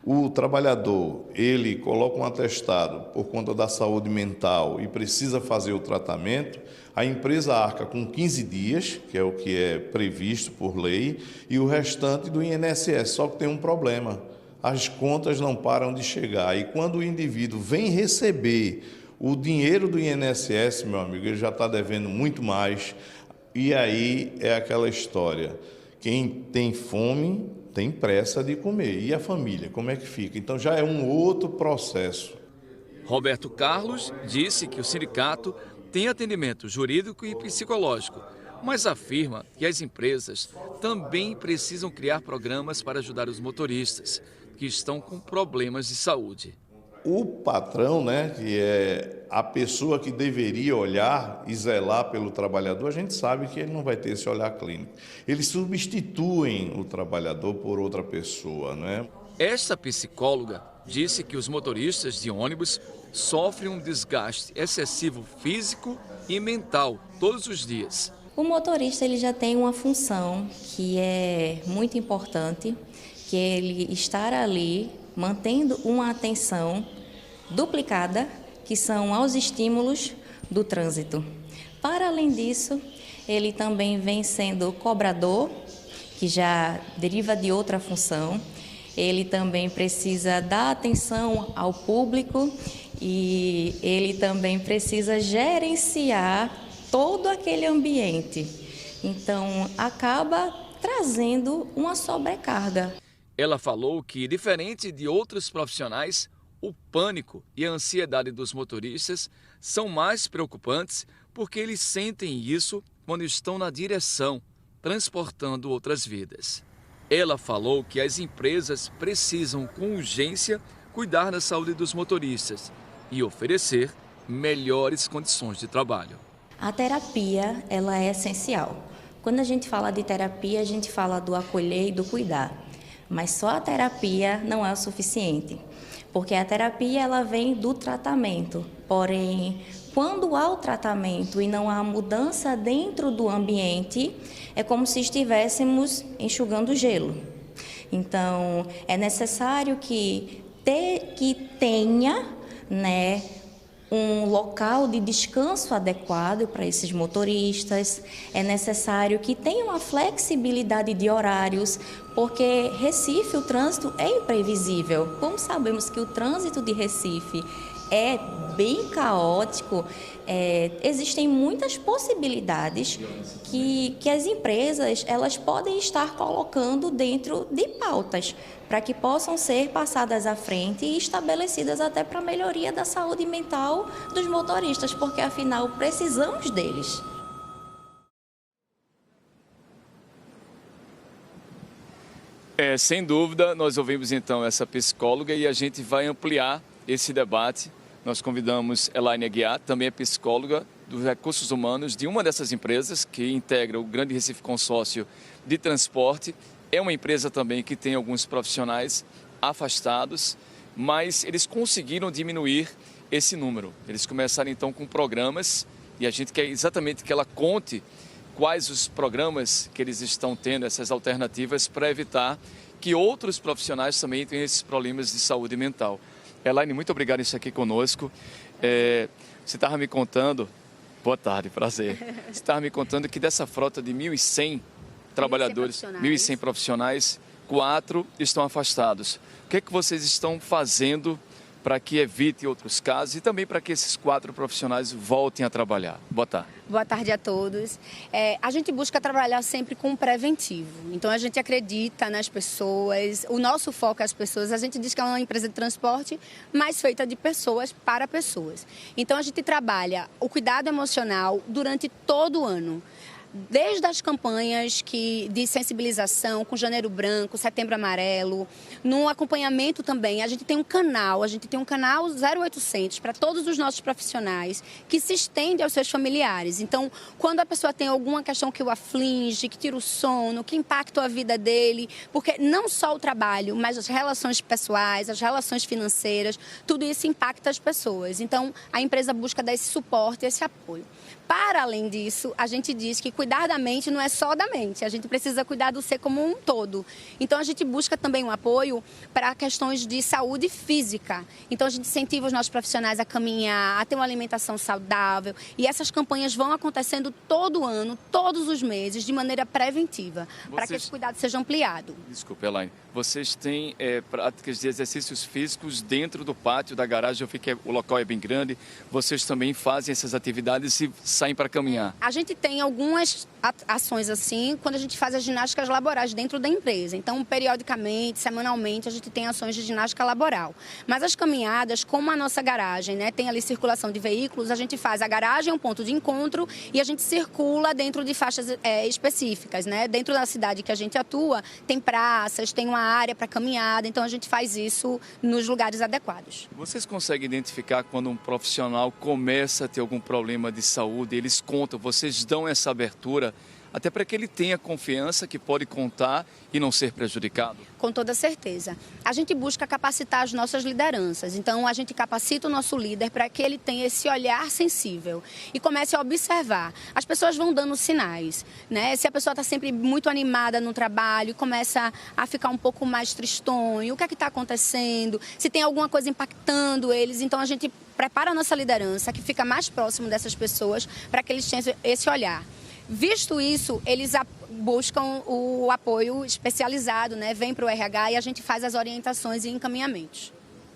S18: o trabalhador ele coloca um atestado por conta da saúde mental e precisa fazer o tratamento, a empresa arca com 15 dias, que é o que é previsto por lei, e o restante do INSS. Só que tem um problema. As contas não param de chegar e quando o indivíduo vem receber o dinheiro do INSS, meu amigo, ele já está devendo muito mais. E aí é aquela história, quem tem fome tem pressa de comer. E a família, como é que fica? Então já é um outro processo.
S16: Roberto Carlos disse que o sindicato tem atendimento jurídico e psicológico, mas afirma que as empresas também precisam criar programas para ajudar os motoristas que estão com problemas de saúde.
S18: O patrão, né, que é a pessoa que deveria olhar e zelar pelo trabalhador, a gente sabe que ele não vai ter esse olhar clínico. Eles substituem o trabalhador por outra pessoa, né?
S16: Esta psicóloga disse que os motoristas de ônibus sofrem um desgaste excessivo físico e mental todos os dias.
S19: O motorista ele já tem uma função que é muito importante, que é ele estar ali mantendo uma atenção duplicada, que são aos estímulos do trânsito. Para além disso, ele também vem sendo cobrador, que já deriva de outra função. Ele também precisa dar atenção ao público e ele também precisa gerenciar todo aquele ambiente. Então, acaba trazendo uma sobrecarga.
S16: Ela falou que, diferente de outros profissionais, o pânico e a ansiedade dos motoristas são mais preocupantes porque eles sentem isso quando estão na direção, transportando outras vidas. Ela falou que as empresas precisam, com urgência, cuidar da saúde dos motoristas e oferecer melhores condições de trabalho.
S19: A terapia, ela é essencial. Quando a gente fala de terapia, a gente fala do acolher e do cuidar. Mas só a terapia não é o suficiente, porque a terapia ela vem do tratamento. Porém, quando há o tratamento e não há mudança dentro do ambiente, é como se estivéssemos enxugando gelo. Então, é necessário que que tenha, né, um local de descanso adequado para esses motoristas, é necessário que tenha uma flexibilidade de horários, porque Recife, o trânsito é imprevisível. Como sabemos que o trânsito de Recife é bem caótico, existem muitas possibilidades que as empresas elas podem estar colocando dentro de pautas para que possam ser passadas à frente e estabelecidas até para a melhoria da saúde mental dos motoristas, porque afinal precisamos deles.
S16: Sem dúvida, nós ouvimos então essa psicóloga e a gente vai ampliar esse debate. Nós convidamos Elaine Aguiar, também é psicóloga dos recursos humanos de uma dessas empresas que integra o Grande Recife Consórcio de Transporte. É uma empresa também que tem alguns profissionais afastados, mas eles conseguiram diminuir esse número. Eles começaram então com programas e a gente quer exatamente que ela conte quais os programas que eles estão tendo, essas alternativas, para evitar que outros profissionais também tenham esses problemas de saúde mental. Elaine, muito obrigado por estar aqui conosco. Você estava me contando... Boa tarde, prazer. Você estava me contando que dessa frota de 1.100 trabalhadores, 1.100 profissionais, 4 estão afastados. O que é que vocês estão fazendo para que evite outros casos e também para que esses 4 profissionais voltem a trabalhar? Boa tarde.
S20: Boa tarde a todos. A gente busca trabalhar sempre com o preventivo. Então, a gente acredita nas pessoas, o nosso foco é as pessoas. A gente diz que é uma empresa de transporte, mas feita de pessoas para pessoas. Então, a gente trabalha o cuidado emocional durante todo o ano. Desde as campanhas de sensibilização com Janeiro Branco, Setembro Amarelo, no acompanhamento também, a gente tem um canal 0800 para todos os nossos profissionais que se estende aos seus familiares. Então, quando a pessoa tem alguma questão que o aflige, que tira o sono, que impacta a vida dele, porque não só o trabalho, mas as relações pessoais, as relações financeiras, tudo isso impacta as pessoas. Então, a empresa busca dar esse suporte, esse apoio. Para além disso, a gente diz que cuidar da mente não é só da mente, a gente precisa cuidar do ser como um todo. Então, a gente busca também um apoio para questões de saúde física. Então, a gente incentiva os nossos profissionais a caminhar, a ter uma alimentação saudável. E essas campanhas vão acontecendo todo ano, todos os meses, de maneira preventiva, para que esse cuidado seja ampliado.
S16: Desculpa, Elaine. Vocês têm práticas de exercícios físicos dentro do pátio da garagem? Eu vi que o local é bem grande. Vocês também fazem essas atividades e saem para caminhar?
S20: A gente tem algumas ações assim, quando a gente faz as ginásticas laborais dentro da empresa. Então, periodicamente, semanalmente, a gente tem ações de ginástica laboral. Mas as caminhadas, como a nossa garagem, né, tem ali circulação de veículos, a gente faz a garagem um ponto de encontro e a gente circula dentro de faixas específicas, né? Dentro da cidade que a gente atua, tem praças, tem uma área para caminhada, então a gente faz isso nos lugares adequados.
S16: Vocês conseguem identificar quando um profissional começa a ter algum problema de saúde, eles contam, vocês dão essa abertura, até para que ele tenha confiança que pode contar e não ser prejudicado?
S20: Com toda certeza. A gente busca capacitar as nossas lideranças. Então, a gente capacita o nosso líder para que ele tenha esse olhar sensível e comece a observar. As pessoas vão dando sinais, né? Se a pessoa está sempre muito animada no trabalho, começa a ficar um pouco mais tristonho, o que é que está acontecendo? Se tem alguma coisa impactando eles, então a gente prepara a nossa liderança, que fica mais próximo dessas pessoas, para que eles tenham esse olhar. Visto isso, eles buscam o apoio especializado, né? Vem para o RH e a gente faz as orientações e encaminhamentos.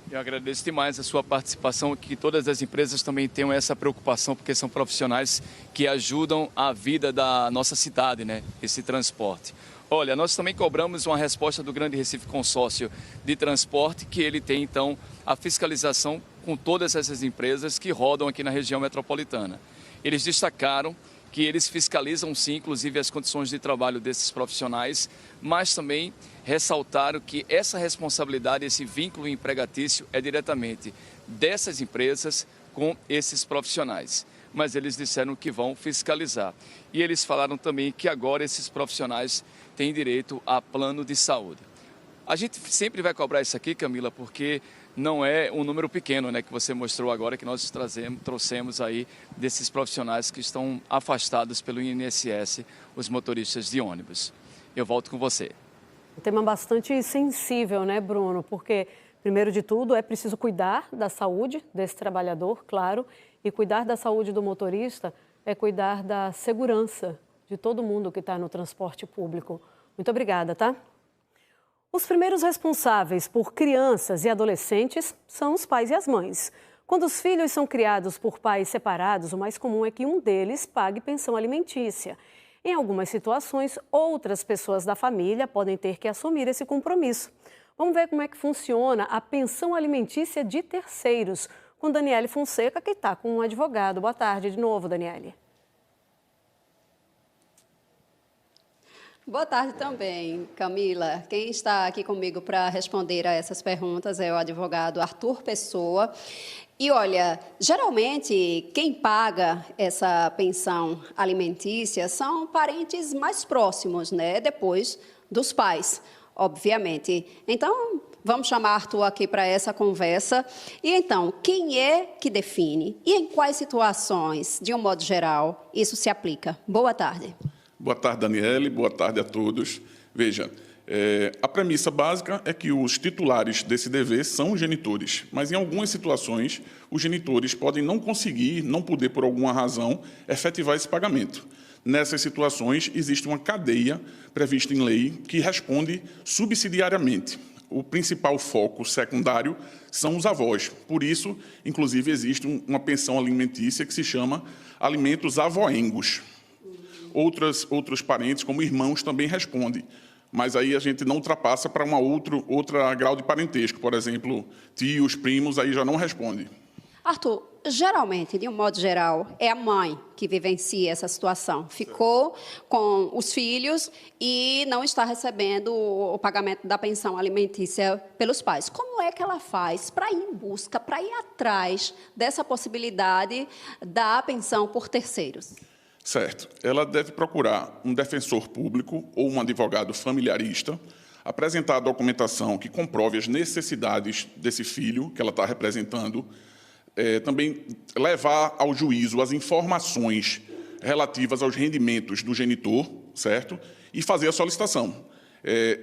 S16: Eu agradeço demais a sua participação, que todas as empresas também tenham essa preocupação, porque são profissionais que ajudam a vida da nossa cidade, né? Esse transporte. Olha, nós também cobramos uma resposta do Grande Recife Consórcio de Transporte, que ele tem, então, a fiscalização com todas essas empresas que rodam aqui na região metropolitana. Eles destacaram que eles fiscalizam, sim, inclusive as condições de trabalho desses profissionais, mas também ressaltaram que essa responsabilidade, esse vínculo empregatício é diretamente dessas empresas com esses profissionais. Mas eles disseram que vão fiscalizar. E eles falaram também que agora esses profissionais têm direito a plano de saúde. A gente sempre vai cobrar isso aqui, Camila, porque não é um número pequeno, né, que você mostrou agora, que nós trouxemos aí desses profissionais que estão afastados pelo INSS, os motoristas de ônibus. Eu volto com você.
S1: Um tema bastante sensível, né, Bruno? Porque Primeiro de tudo, é preciso cuidar da saúde desse trabalhador, claro, e cuidar da saúde do motorista é cuidar da segurança de todo mundo que está no transporte público. Muito obrigada, tá? Os primeiros responsáveis por crianças e adolescentes são os pais e as mães. Quando os filhos são criados por pais separados, o mais comum é que um deles pague pensão alimentícia. Em algumas situações, outras pessoas da família podem ter que assumir esse compromisso. Vamos ver como é que funciona a pensão alimentícia de terceiros, com Daniele Fonseca, que está com um advogado. Boa tarde de novo, Daniele.
S13: Boa tarde também, Camila. Quem está aqui comigo para responder a essas perguntas é o advogado Arthur Pessoa. E olha, geralmente quem paga essa pensão alimentícia são parentes mais próximos, né? Depois dos pais, obviamente. Então, vamos chamar Arthur aqui para essa conversa. E então, quem é que define? E em quais situações, de um modo geral, isso se aplica? Boa tarde.
S21: Boa tarde, Daniele. Boa tarde a todos. Veja, a premissa básica é que os titulares desse dever são os genitores, mas em algumas situações os genitores podem não conseguir, não poder por alguma razão, efetivar esse pagamento. Nessas situações existe uma cadeia prevista em lei que responde subsidiariamente. O principal foco secundário são os avós. Por isso, inclusive, existe uma pensão alimentícia que se chama alimentos avoengos. Outros parentes, como irmãos, também respondem. Mas aí a gente não ultrapassa para outra grau de parentesco. Por exemplo, tios, primos, aí já não responde.
S13: Arthur, geralmente, de um modo geral, é a mãe que vivencia essa situação. Ficou com os filhos e não está recebendo o pagamento da pensão alimentícia pelos pais. Como é que ela faz para ir em busca, para ir atrás dessa possibilidade da pensão por terceiros?
S21: Certo. Ela deve procurar um defensor público ou um advogado familiarista, apresentar a documentação que comprove as necessidades desse filho que ela está representando, também levar ao juízo as informações relativas aos rendimentos do genitor, certo? E fazer a solicitação.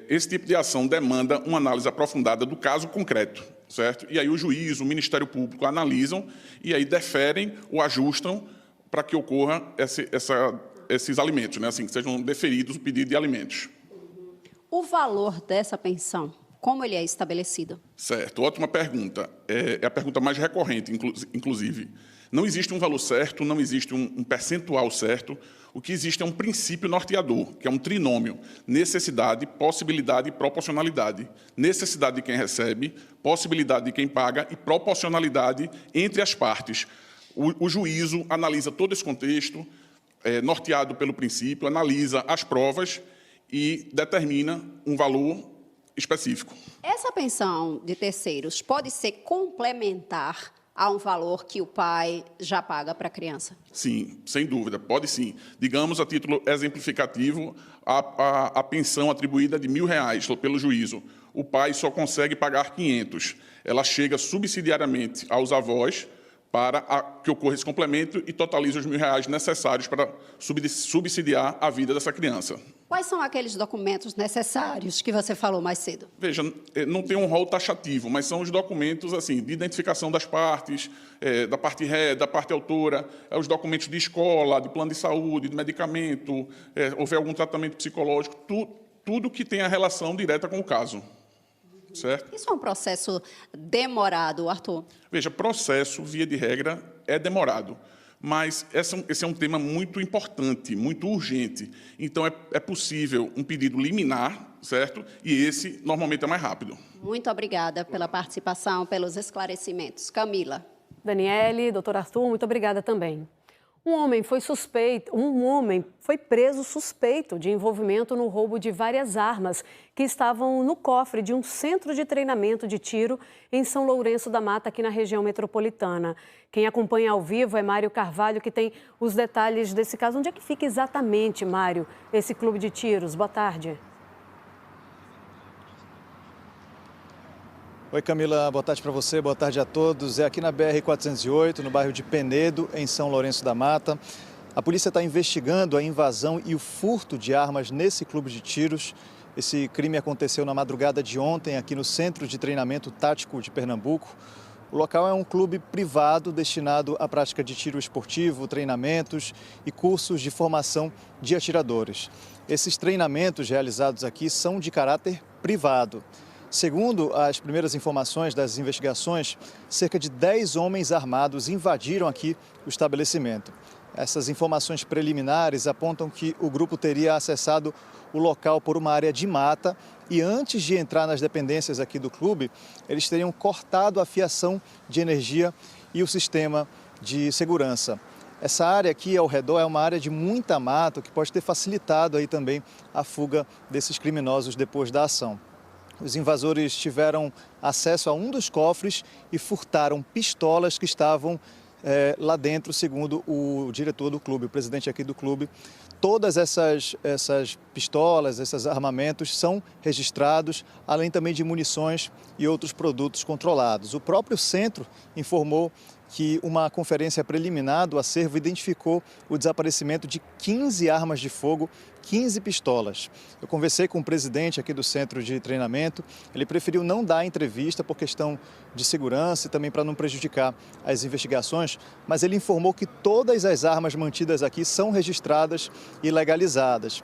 S21: Esse tipo de ação demanda uma análise aprofundada do caso concreto, certo? E aí o juiz, o Ministério Público analisam e aí deferem ou ajustam para que ocorra esses alimentos, né? Assim, que sejam deferidos o pedido de alimentos.
S13: O valor dessa pensão, como ele é estabelecido?
S21: Certo, ótima pergunta. É a pergunta mais recorrente, inclusive. Não existe um valor certo, não existe um percentual certo. O que existe é um princípio norteador, que é um trinômio: necessidade, possibilidade e proporcionalidade. Necessidade de quem recebe, possibilidade de quem paga e proporcionalidade entre as partes. O juízo analisa todo esse contexto, norteado pelo princípio, analisa as provas e determina um valor específico.
S13: Essa pensão de terceiros pode ser complementar a um valor que o pai já paga para a criança?
S21: Sim, sem dúvida, pode sim. Digamos, a título exemplificativo, a pensão atribuída de R$1.000 pelo juízo. O pai só consegue pagar 500. Ela chega subsidiariamente aos avós para que ocorra esse complemento e totalize os R$1.000 necessários para subsidiar a vida dessa criança.
S13: Quais são aqueles documentos necessários que você falou mais cedo?
S21: Veja, não tem um rol taxativo, mas são os documentos assim, de identificação das partes, da parte ré, da parte autora, os documentos de escola, de plano de saúde, de medicamento, houver algum tratamento psicológico, tudo que tenha relação direta com o caso. Certo?
S13: Isso é um processo demorado, Arthur?
S21: Veja, processo, via de regra, é demorado. Mas esse é um tema muito importante, muito urgente. Então, é possível um pedido liminar, certo? E esse, normalmente, é mais rápido.
S13: Muito obrigada pela participação, pelos esclarecimentos. Camila.
S1: Daniele, doutor Arthur, muito obrigada também. Um homem foi preso suspeito de envolvimento no roubo de várias armas que estavam no cofre de um centro de treinamento de tiro em São Lourenço da Mata, aqui na região metropolitana. Quem acompanha ao vivo é Mário Carvalho, que tem os detalhes desse caso. Onde é que fica exatamente, Mário, esse clube de tiros? Boa tarde.
S22: Oi, Camila, boa tarde para você, boa tarde a todos. É aqui na BR-408, no bairro de Penedo, em São Lourenço da Mata. A polícia está investigando a invasão e o furto de armas nesse clube de tiros Esse crime aconteceu na madrugada de ontem aqui no Centro de Treinamento Tático de Pernambuco. O local é um clube privado destinado à prática de tiro esportivo, treinamentos e cursos de formação de atiradores. Esses treinamentos realizados aqui são de caráter privado. Segundo as primeiras informações das investigações, cerca de 10 homens armados invadiram aqui o estabelecimento. Essas informações preliminares apontam que o grupo teria acessado o local por uma área de mata e antes de entrar nas dependências aqui do clube, eles teriam cortado a fiação de energia e o sistema de segurança. Essa área aqui ao redor é uma área de muita mata, que pode ter facilitado aí também a fuga desses criminosos depois da ação. Os invasores tiveram acesso a um dos cofres e furtaram pistolas que estavam lá dentro, segundo o diretor do clube, o presidente aqui do clube. Todas essas pistolas, esses armamentos são registrados, além também de munições e outros produtos controlados. O próprio centro informou que uma conferência preliminar do acervo identificou o desaparecimento de 15 armas de fogo, 15 pistolas. Eu conversei com o presidente aqui do centro de treinamento, ele preferiu não dar entrevista por questão de segurança e também para não prejudicar as investigações, mas ele informou que todas as armas mantidas aqui são registradas e legalizadas.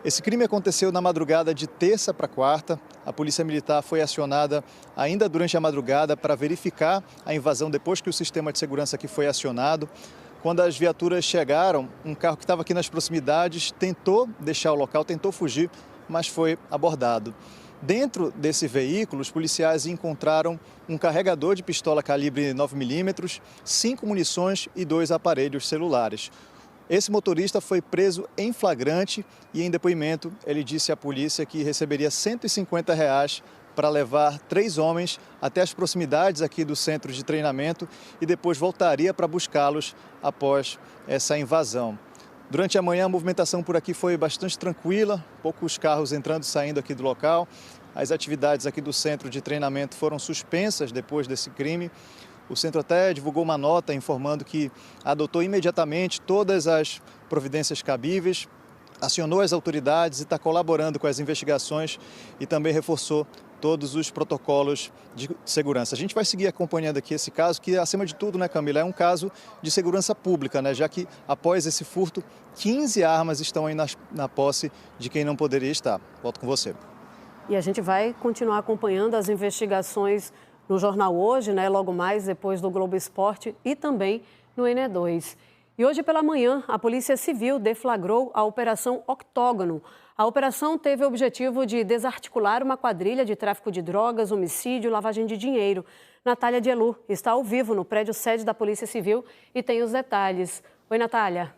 S22: Esse crime aconteceu na madrugada de terça para quarta. A Polícia Militar foi acionada ainda durante a madrugada para verificar a invasão depois que o sistema de segurança aqui foi acionado. Quando as viaturas chegaram, um carro que estava aqui nas proximidades tentou deixar o local, tentou fugir, mas foi abordado. Dentro desse veículo, os policiais encontraram um carregador de pistola calibre 9mm, 5 munições e 2 aparelhos celulares. Esse motorista foi preso em flagrante e, em depoimento, ele disse à polícia que receberia R$150 para levar 3 homens até as proximidades aqui do centro de treinamento e depois voltaria para buscá-los após essa invasão. Durante a manhã, a movimentação por aqui foi bastante tranquila, poucos carros entrando e saindo aqui do local. As atividades aqui do centro de treinamento foram suspensas depois desse crime. O centro até divulgou uma nota informando que adotou imediatamente todas as providências cabíveis, acionou as autoridades e está colaborando com as investigações e também reforçou todos os protocolos de segurança. A gente vai seguir acompanhando aqui esse caso, que acima de tudo, né, Camila, é um caso de segurança pública, né, já que após esse furto, 15 armas estão aí na posse de quem não poderia estar. Volto com você.
S1: E a gente vai continuar acompanhando as investigações no Jornal Hoje, né, logo mais depois do Globo Esporte e também no NE2. E hoje pela manhã, a Polícia Civil deflagrou a Operação Octógono. A operação teve o objetivo de desarticular uma quadrilha de tráfico de drogas, homicídio e lavagem de dinheiro. Natália Dielu está ao vivo no prédio sede da Polícia Civil e tem os detalhes. Oi, Natália.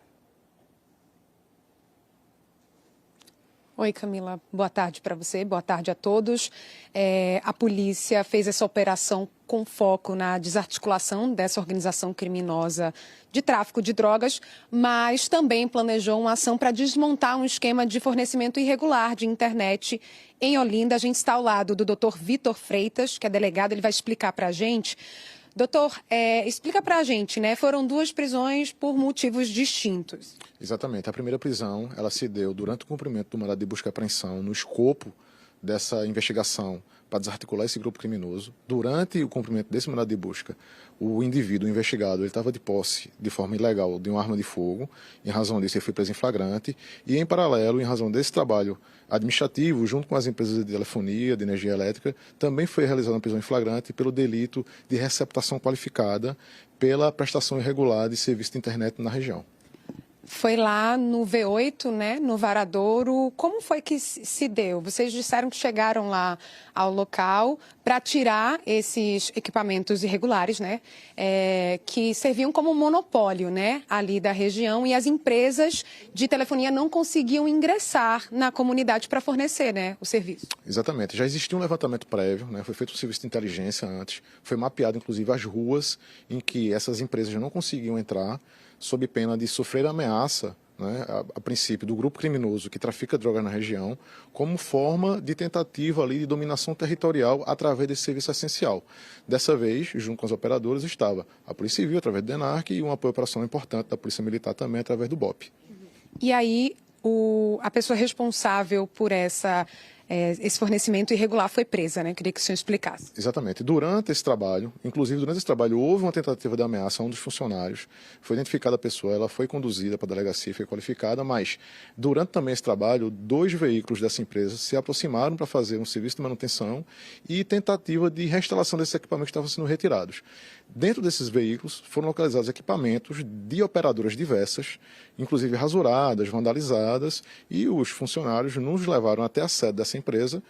S3: Oi, Camila. Boa tarde para você, boa tarde a todos. A polícia fez essa operação com foco na desarticulação dessa organização criminosa de tráfico de drogas, mas também planejou uma ação para desmontar um esquema de fornecimento irregular de internet em Olinda. A gente está ao lado do Dr. Vitor Freitas, que é delegado, ele vai explicar para a gente. Doutor, explica para a gente, né? Foram 2 prisões por motivos distintos.
S4: Exatamente. A primeira prisão, ela se deu durante o cumprimento do mandado de busca e apreensão no escopo dessa investigação para desarticular esse grupo criminoso. Durante o cumprimento desse mandado de busca, o indivíduo, o investigado, ele estava de posse de forma ilegal de uma arma de fogo. Em razão disso, ele foi preso em flagrante. E, em paralelo, em razão desse trabalho administrativo, junto com as empresas de telefonia, de energia elétrica, também foi realizada uma prisão em flagrante pelo delito de receptação qualificada pela prestação irregular de serviço de internet na região.
S3: Foi lá no V8, né, no Varadouro. Como foi que se deu? Vocês disseram que chegaram lá ao local para tirar esses equipamentos irregulares, né, que serviam como monopólio, né, ali da região, e as empresas de telefonia não conseguiam ingressar na comunidade para fornecer, né, o serviço.
S4: Exatamente. Já existia um levantamento prévio, né, foi feito um serviço de inteligência antes, foi mapeado inclusive as ruas em que essas empresas não conseguiam entrar, sob pena de sofrer ameaça, né, a princípio, do grupo criminoso que trafica drogas na região, como forma de tentativa ali de dominação territorial através desse serviço essencial. Dessa vez, junto com as operadoras, estava a Polícia Civil, através do DENARC, e um apoio operacional importante da Polícia Militar também, através do BOP.
S3: E aí, a pessoa responsável por essa esse fornecimento irregular foi presa, né? Queria que o senhor explicasse.
S4: Exatamente. Durante esse trabalho, inclusive durante esse trabalho, houve uma tentativa de ameaça a um dos funcionários. Foi identificada a pessoa, ela foi conduzida para a delegacia, foi qualificada, mas durante também esse trabalho, 2 veículos dessa empresa se aproximaram para fazer um serviço de manutenção e tentativa de reinstalação desses equipamentos que estavam sendo retirados. Dentro desses veículos foram localizados equipamentos de operadoras diversas, inclusive rasuradas, vandalizadas, e os funcionários nos levaram até a sede dessa empresa,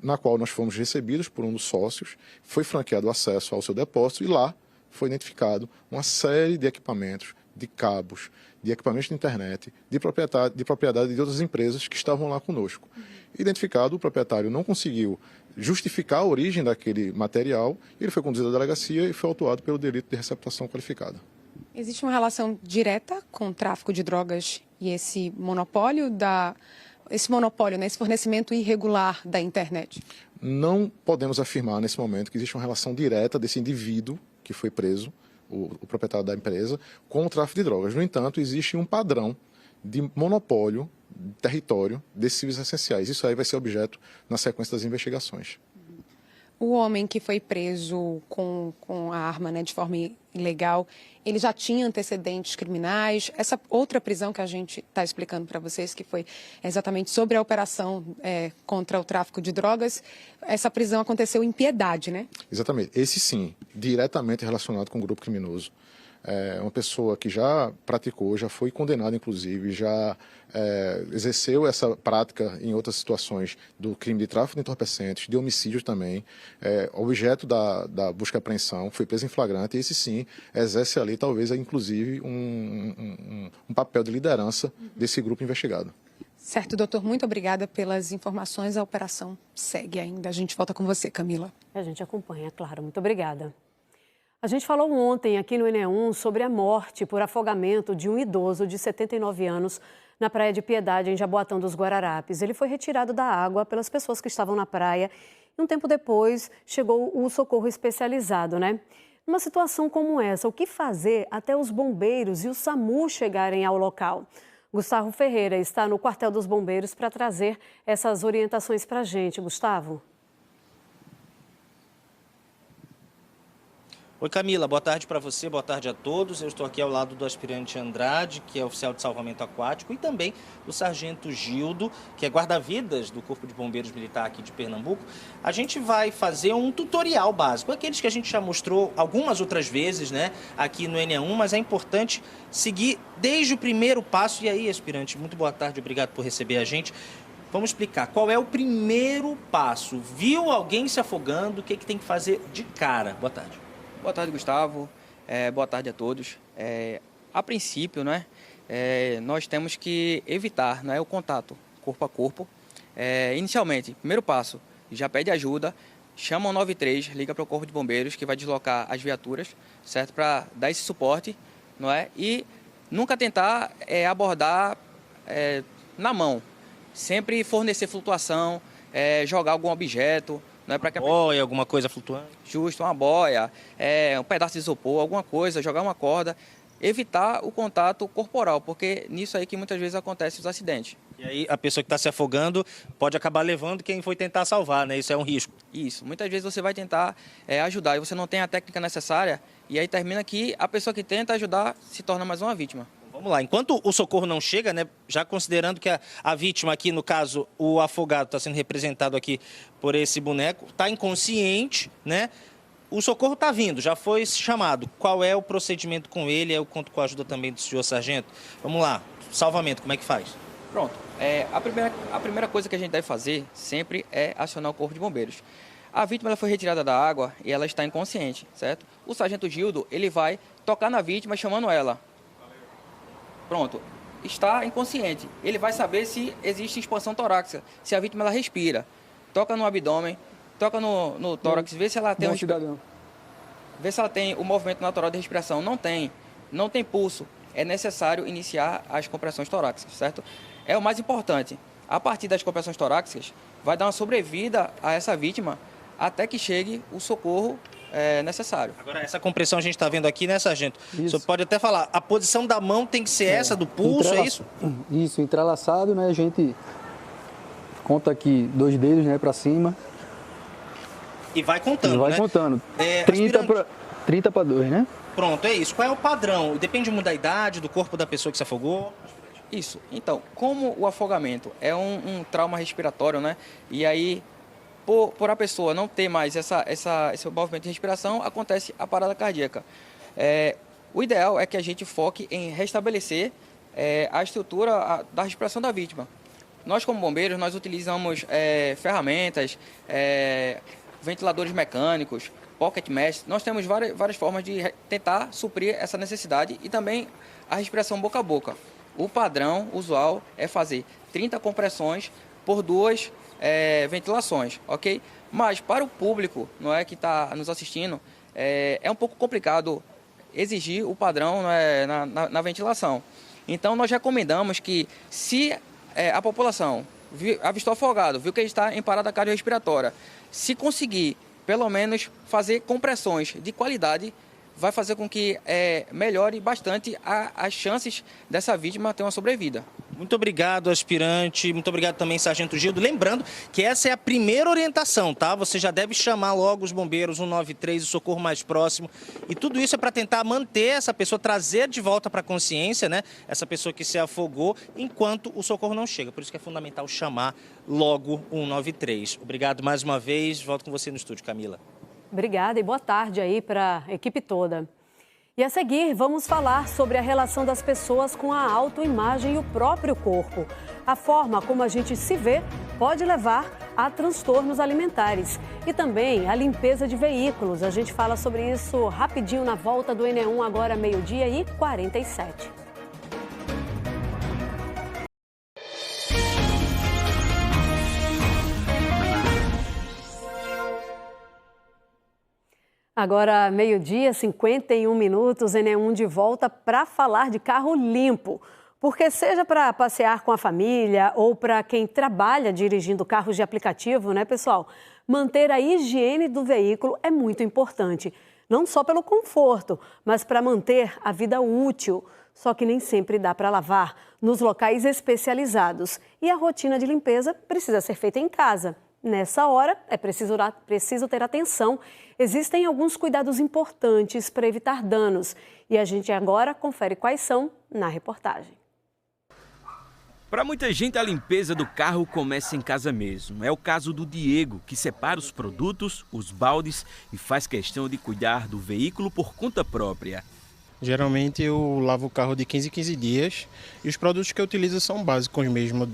S4: na qual nós fomos recebidos por um dos sócios, foi franqueado o acesso ao seu depósito e lá foi identificado uma série de equipamentos, de cabos, de equipamentos de internet, de propriedade de outras empresas que estavam lá conosco. Identificado, o proprietário não conseguiu justificar a origem daquele material, ele foi conduzido à delegacia e foi autuado pelo delito de receptação qualificada.
S3: Existe uma relação direta com o tráfico de drogas e esse monopólio, né, esse fornecimento irregular da internet?
S4: Não podemos afirmar nesse momento que existe uma relação direta desse indivíduo que foi preso, o proprietário da empresa, com o tráfico de drogas. No entanto, existe um padrão de monopólio, de território desses serviços essenciais. Isso aí vai ser objeto na sequência das investigações.
S3: O homem que foi preso com a arma, né, de forma ilegal, ele já tinha antecedentes criminais. Essa outra prisão que a gente está explicando para vocês, que foi exatamente sobre a operação contra o tráfico de drogas, essa prisão aconteceu em Piedade, né?
S4: Exatamente. Esse sim, diretamente relacionado com o grupo criminoso. É uma pessoa que já praticou, já foi condenada, inclusive, já exerceu essa prática em outras situações do crime de tráfico de entorpecentes, de homicídio também, objeto da busca e apreensão, foi preso em flagrante, e esse sim exerce ali, talvez, inclusive, um papel de liderança desse grupo investigado.
S3: Certo, doutor, muito obrigada pelas informações. A operação segue ainda. A gente volta com você, Camila.
S1: A gente acompanha, claro. Muito obrigada. A gente falou ontem aqui no NE1 sobre a morte por afogamento de um idoso de 79 anos na Praia de Piedade, em Jaboatão dos Guararapes. Ele foi retirado da água pelas pessoas que estavam na praia e um tempo depois chegou o socorro especializado, né? Numa situação como essa, o que fazer até os bombeiros e o SAMU chegarem ao local? Gustavo Ferreira está no quartel dos bombeiros para trazer essas orientações para a gente. Gustavo?
S5: Oi, Camila, boa tarde para você, boa tarde a todos. Eu estou aqui ao lado do aspirante Andrade, que é oficial de salvamento aquático, e também do sargento Gildo, que é guarda-vidas do Corpo de Bombeiros Militar aqui de Pernambuco. A gente vai fazer um tutorial básico, aqueles que a gente já mostrou algumas outras vezes, né, aqui no NE1, mas é importante seguir desde o primeiro passo. E aí, aspirante, muito boa tarde, obrigado por receber a gente. Vamos explicar qual é o primeiro passo. Viu alguém se afogando, o que tem que fazer de cara? Boa tarde.
S6: Boa tarde, Gustavo. Boa tarde a todos. A princípio, né, nós temos que evitar, o contato corpo a corpo. Inicialmente, primeiro passo, já pede ajuda, chama o 93, liga para o Corpo de Bombeiros, que vai deslocar as viaturas, certo, para dar esse suporte, não é? E nunca tentar abordar na mão. Sempre fornecer flutuação, jogar algum objeto. Não é para que
S5: boia, alguma coisa flutuando?
S6: Justo, uma boia, um pedaço de isopor, alguma coisa, jogar uma corda. Evitar o contato corporal, porque nisso aí que muitas vezes acontecem os acidentes.
S5: E aí a pessoa que está se afogando pode acabar levando quem foi tentar salvar, né? Isso é um risco.
S6: Isso, muitas vezes você vai tentar ajudar e você não tem a técnica necessária, e aí termina que a pessoa que tenta ajudar se torna mais uma vítima.
S5: Vamos lá, enquanto o socorro não chega, né, já considerando que a vítima aqui, no caso, o afogado está sendo representado aqui por esse boneco, está inconsciente, né? O socorro está vindo, já foi chamado. Qual é o procedimento com ele? Eu conto com a ajuda também do senhor sargento. Vamos lá, salvamento, como é que faz?
S6: Pronto, a primeira coisa que a gente deve fazer sempre é acionar o Corpo de Bombeiros. A vítima ela foi retirada da água e ela está inconsciente, certo? O sargento Gildo, ele vai tocar na vítima chamando ela. Pronto, está inconsciente. Ele vai saber se existe expansão torácica, se a vítima ela respira. Toca no abdômen, toca no tórax, vê se ela tem vê se ela tem o movimento natural de respiração. Não tem pulso. É necessário iniciar as compressões torácicas, certo? É o mais importante. A partir das compressões torácicas, vai dar uma sobrevida a essa vítima até que chegue o socorro necessário.
S5: Agora, essa compressão a gente está vendo aqui, né, sargento? Isso. O senhor pode até falar, a posição da mão tem que ser essa, do pulso, é isso?
S23: Isso, entrelaçado, né, a gente
S2: conta aqui 2 dedos, né, para cima.
S5: E vai contando,
S2: e vai
S5: né?
S2: contando.
S5: É,
S2: 30 para 2, né?
S5: Pronto, é isso. Qual é o padrão? Depende muito da idade, do corpo da pessoa que se afogou?
S6: Isso. Então, como o afogamento é um trauma respiratório, né? E aí, por a pessoa não ter mais esse movimento de respiração, acontece a parada cardíaca. O ideal é que a gente foque em restabelecer a estrutura da respiração da vítima. Nós, como bombeiros, nós utilizamos ferramentas, ventiladores mecânicos, pocket mask. Nós temos várias formas de tentar suprir essa necessidade e também a respiração boca a boca. O padrão usual é fazer 30 compressões por 2 ventilações, ok? Mas para o público, não é, que está nos assistindo, é um pouco complicado exigir o padrão, não é, na ventilação. Então, nós recomendamos que, se a população avistou afogado, viu que ele está em parada cardiorrespiratória, se conseguir, pelo menos, fazer compressões de qualidade, vai fazer com que melhore bastante as chances dessa vítima ter uma sobrevida.
S5: Muito obrigado, aspirante. Muito obrigado também, Sargento Gildo. Lembrando que essa é a primeira orientação, tá? Você já deve chamar logo os bombeiros, 193, o socorro mais próximo. E tudo isso é para tentar manter essa pessoa, trazer de volta para a consciência, né? Essa pessoa que se afogou, enquanto o socorro não chega. Por isso que é fundamental chamar logo 193. Obrigado mais uma vez. Volto com você no estúdio, Camila.
S1: Obrigada e boa tarde aí para a equipe toda. E a seguir, vamos falar sobre a relação das pessoas com a autoimagem e o próprio corpo. A forma como a gente se vê pode levar a transtornos alimentares. E também a limpeza de veículos. A gente fala sobre isso rapidinho na volta do NE1, agora 12h47. Agora, 12h51, NE1 de volta para falar de carro limpo. Porque seja para passear com a família ou para quem trabalha dirigindo carros de aplicativo, né, pessoal? Manter a higiene do veículo é muito importante. Não só pelo conforto, mas para manter a vida útil. Só que nem sempre dá para lavar nos locais especializados. E a rotina de limpeza precisa ser feita em casa. Nessa hora, é preciso ter atenção. Existem alguns cuidados importantes para evitar danos. E a gente agora confere quais são na reportagem.
S7: Para muita gente, a limpeza do carro começa em casa mesmo. É o caso do Diego, que separa os produtos, os baldes e faz questão de cuidar do veículo por conta própria.
S23: Geralmente eu lavo o carro de 15 em 15 dias e os produtos que eu utilizo são básicos mesmo,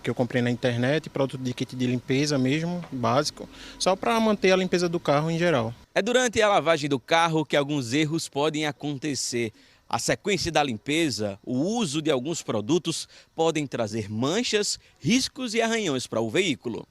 S23: que eu comprei na internet, produto de kit de limpeza mesmo, básico, só para manter a limpeza do carro em geral.
S7: É durante a lavagem do carro que alguns erros podem acontecer. A sequência da limpeza, o uso de alguns produtos podem trazer manchas, riscos e arranhões para o veículo.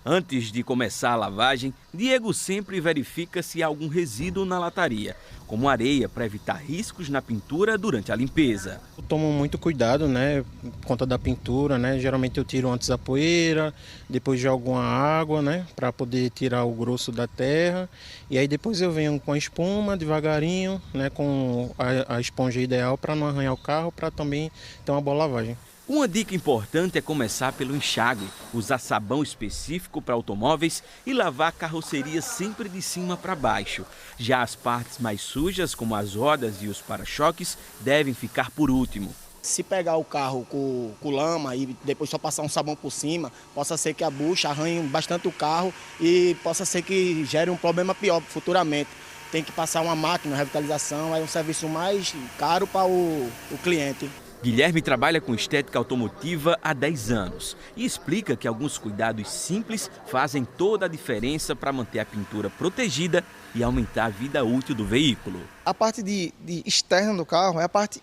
S7: Antes de começar a lavagem, Diego sempre verifica se há algum resíduo na lataria, como areia, para evitar riscos na pintura durante a limpeza.
S23: Eu tomo muito cuidado, né, por conta da pintura, né? Geralmente eu tiro antes a poeira, depois jogo uma água, né, para poder tirar o grosso da terra. E aí depois eu venho com a espuma devagarinho, né, com a esponja ideal para não arranhar o carro, para também ter uma boa lavagem.
S7: Uma dica importante é começar pelo enxágue, usar sabão específico para automóveis e lavar a carroceria sempre de cima para baixo. Já as partes mais sujas, como as rodas e os para-choques, devem ficar por último.
S24: Se pegar o carro com lama e depois só passar um sabão por cima, possa ser que a bucha arranhe bastante o carro e possa ser que gere um problema pior futuramente. Tem que passar uma máquina, uma revitalização, é um serviço mais caro para o cliente.
S7: Guilherme trabalha com estética automotiva há 10 anos e explica que alguns cuidados simples fazem toda a diferença para manter a pintura protegida e aumentar a vida útil do veículo.
S25: A parte de externa do carro é a parte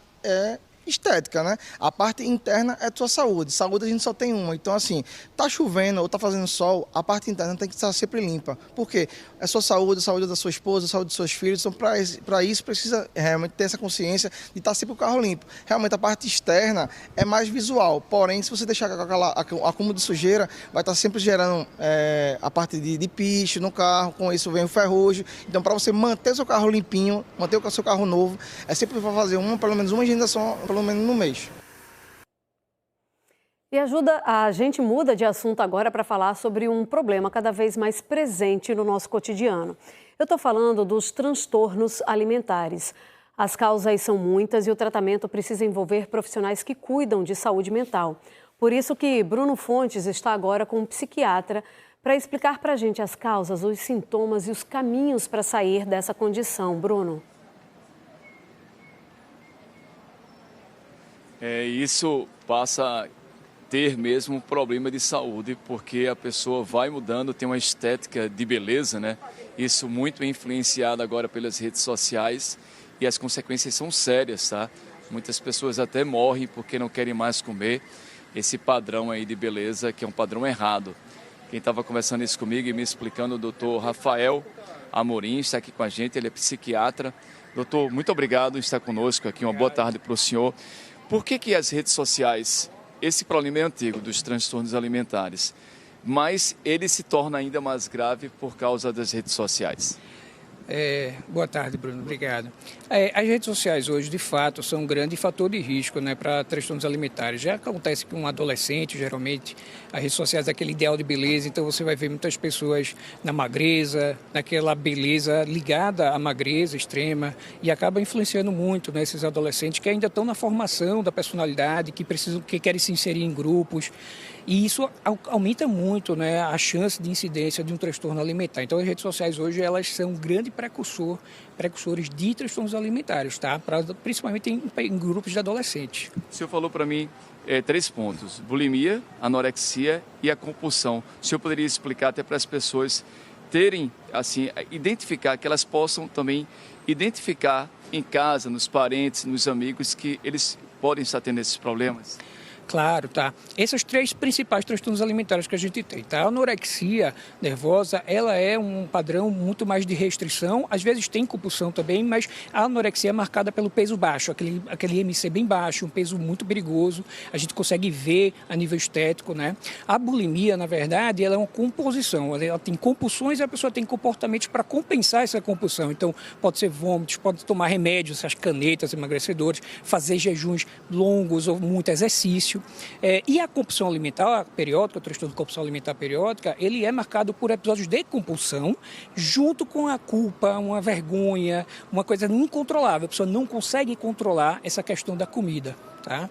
S25: estética, né? A parte interna é a tua saúde. Saúde a gente só tem uma. Então, assim, tá chovendo ou tá fazendo sol, a parte interna tem que estar sempre limpa. Por quê? É sua saúde, a saúde da sua esposa, a saúde dos seus filhos. Então, para isso, precisa realmente ter essa consciência de estar sempre o carro limpo. Realmente, a parte externa é mais visual. Porém, se você deixar com acúmulo de sujeira, vai estar sempre gerando a parte de picho no carro. Com isso, vem o ferrugem. Então, para você manter o seu carro limpinho, manter o seu carro novo, é sempre para fazer pelo menos uma higienização pelo menos no mês.
S1: E a gente muda de assunto agora para falar sobre um problema cada vez mais presente no nosso cotidiano. Eu estou falando dos transtornos alimentares. As causas são muitas e o tratamento precisa envolver profissionais que cuidam de saúde mental. Por isso que Bruno Fontes está agora com um psiquiatra para explicar para a gente as causas, os sintomas e os caminhos para sair dessa condição. Bruno.
S16: Isso passa a ter mesmo um problema de saúde, porque a pessoa vai mudando, tem uma estética de beleza, né? Isso muito influenciado agora pelas redes sociais e as consequências são sérias, tá? Muitas pessoas até morrem porque não querem mais comer esse padrão aí de beleza, que é um padrão errado. Quem estava conversando isso comigo e me explicando, o doutor Rafael Amorim, está aqui com a gente, ele é psiquiatra. Doutor, muito obrigado por estar conosco aqui, uma boa tarde para o senhor. Por que as redes sociais, esse problema é antigo dos transtornos alimentares, mas ele se torna ainda mais grave por causa das redes sociais?
S8: Boa tarde, Bruno. Obrigado. As redes sociais hoje, de fato, são um grande fator de risco, né, para transtornos alimentares. Já acontece com um adolescente, geralmente, as redes sociais é aquele ideal de beleza, então você vai ver muitas pessoas na magreza, naquela beleza ligada à magreza extrema, e acaba influenciando muito, né, esses adolescentes que ainda estão na formação da personalidade, que querem se inserir em grupos. E isso aumenta muito, né, a chance de incidência de um transtorno alimentar. Então, as redes sociais hoje elas são um grande precursores de transtornos alimentares, tá? Principalmente em grupos de adolescentes.
S16: O senhor falou para mim 3 pontos: bulimia, anorexia e a compulsão. O senhor poderia explicar até para as pessoas terem, assim, identificar, que elas possam também identificar em casa, nos parentes, nos amigos, que eles podem estar tendo esses problemas?
S8: Claro, tá. Esses 3 principais transtornos alimentares que a gente tem, tá? A anorexia nervosa, ela é um padrão muito mais de restrição, às vezes tem compulsão também, mas a anorexia é marcada pelo peso baixo, aquele IMC bem baixo, um peso muito perigoso, a gente consegue ver a nível estético, né? A bulimia, na verdade, ela é uma composição, ela tem compulsões e a pessoa tem comportamentos para compensar essa compulsão, então pode ser vômitos, pode tomar remédios, essas canetas emagrecedoras, fazer jejuns longos ou muito exercício. E a compulsão alimentar periódica, o transtorno de compulsão alimentar periódica, ele é marcado por episódios de compulsão, junto com a culpa, uma vergonha, uma coisa incontrolável. A pessoa não consegue controlar essa questão da comida, tá?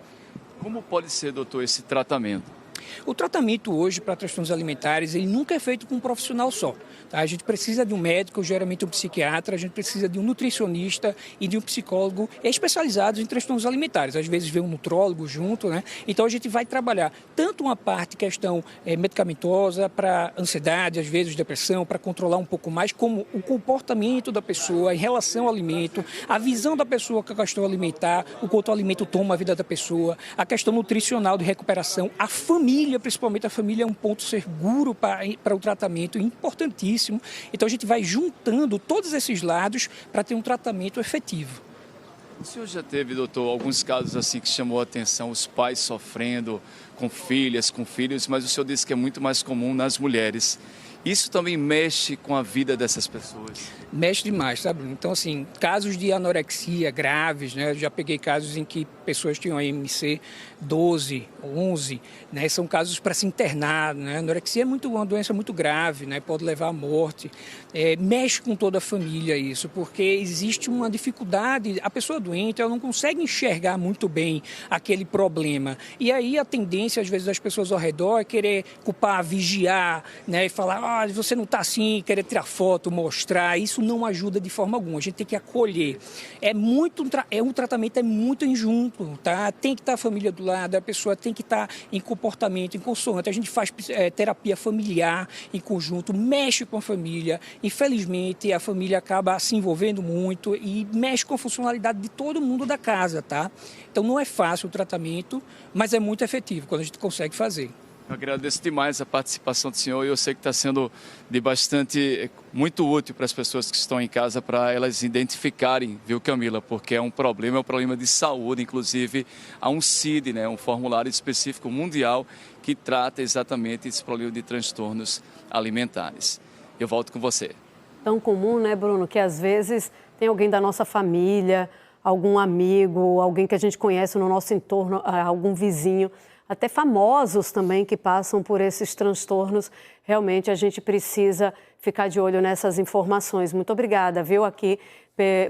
S16: Como pode ser, doutor, esse tratamento?
S8: O tratamento hoje para transtornos alimentares, ele nunca é feito com um profissional só. Tá? A gente precisa de um médico, geralmente um psiquiatra, a gente precisa de um nutricionista e de um psicólogo especializados em transtornos alimentares. Às vezes vem um nutrólogo junto, né? Então a gente vai trabalhar tanto uma parte questão medicamentosa para ansiedade, às vezes depressão, para controlar um pouco mais, como o comportamento da pessoa em relação ao alimento, a visão da pessoa com a questão alimentar, o quanto o alimento toma a vida da pessoa, a questão nutricional de recuperação, a família, principalmente a família é um ponto seguro para o tratamento importantíssimo. Então a gente vai juntando todos esses lados para ter um tratamento efetivo.
S16: O senhor já teve, doutor, alguns casos assim que chamou a atenção, os pais sofrendo com filhas, com filhos, mas o senhor disse que é muito mais comum nas mulheres. Isso também mexe com a vida dessas pessoas?
S8: Mexe demais, sabe? Então, assim, casos de anorexia graves, né? Eu já peguei casos em que pessoas tinham IMC 12, 11, né? São casos para se internar, né? A anorexia é uma doença muito grave, né? Pode levar à morte. Mexe com toda a família isso, porque existe uma dificuldade. A pessoa doente, ela não consegue enxergar muito bem aquele problema. E aí a tendência, às vezes, das pessoas ao redor é querer culpar, vigiar, né? E falar, você não está assim, querer tirar foto, mostrar. Isso não ajuda de forma alguma. A gente tem que acolher. Um tratamento é muito enjunto, tá? Tem que estar a família do lado, a pessoa tem que estar em comportamento, em consoante. A gente faz terapia familiar em conjunto, mexe com a família. Infelizmente, a família acaba se envolvendo muito e mexe com a funcionalidade de todo mundo da casa, tá? Então não é fácil o tratamento, mas é muito efetivo quando a gente consegue fazer.
S16: Eu agradeço demais a participação do senhor e eu sei que está sendo muito útil para as pessoas que estão em casa, para elas identificarem, viu, Camila? Porque é um problema de saúde, inclusive há um CID, né, um formulário específico mundial que trata exatamente esse problema de transtornos alimentares. Eu volto com você.
S1: Tão comum, né, Bruno, que às vezes tem alguém da nossa família, algum amigo, alguém que a gente conhece no nosso entorno, algum vizinho, até famosos também que passam por esses transtornos. Realmente a gente precisa ficar de olho nessas informações. Muito obrigada, viu, aqui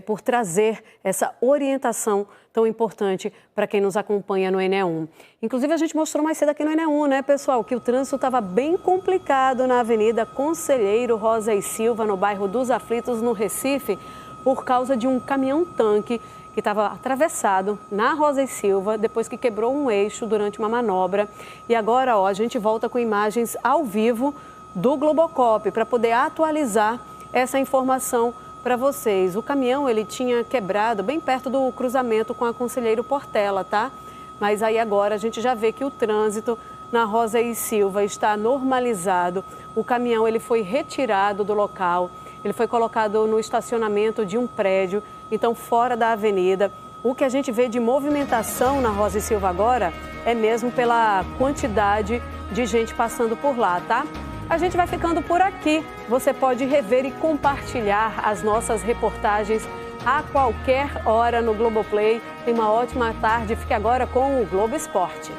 S1: por trazer essa orientação tão importante para quem nos acompanha no NE1. Inclusive, a gente mostrou mais cedo aqui no NE1, né, pessoal, que o trânsito estava bem complicado na Avenida Conselheiro Rosa e Silva, no bairro dos Aflitos, no Recife, por causa de um caminhão-tanque que estava atravessado na Rosa e Silva, depois que quebrou um eixo durante uma manobra. E agora, a gente volta com imagens ao vivo do Globocop para poder atualizar essa informação para vocês. O caminhão, ele tinha quebrado bem perto do cruzamento com a Conselheiro Portela, tá? Mas aí agora a gente já vê que o trânsito na Rosa e Silva está normalizado. O caminhão, ele foi retirado do local, ele foi colocado no estacionamento de um prédio, então fora da avenida. O que a gente vê de movimentação na Rosa e Silva agora é mesmo pela quantidade de gente passando por lá, tá? A gente vai ficando por aqui. Você pode rever e compartilhar as nossas reportagens a qualquer hora no Globoplay. Tenha uma ótima tarde. Fique agora com o Globo Esporte.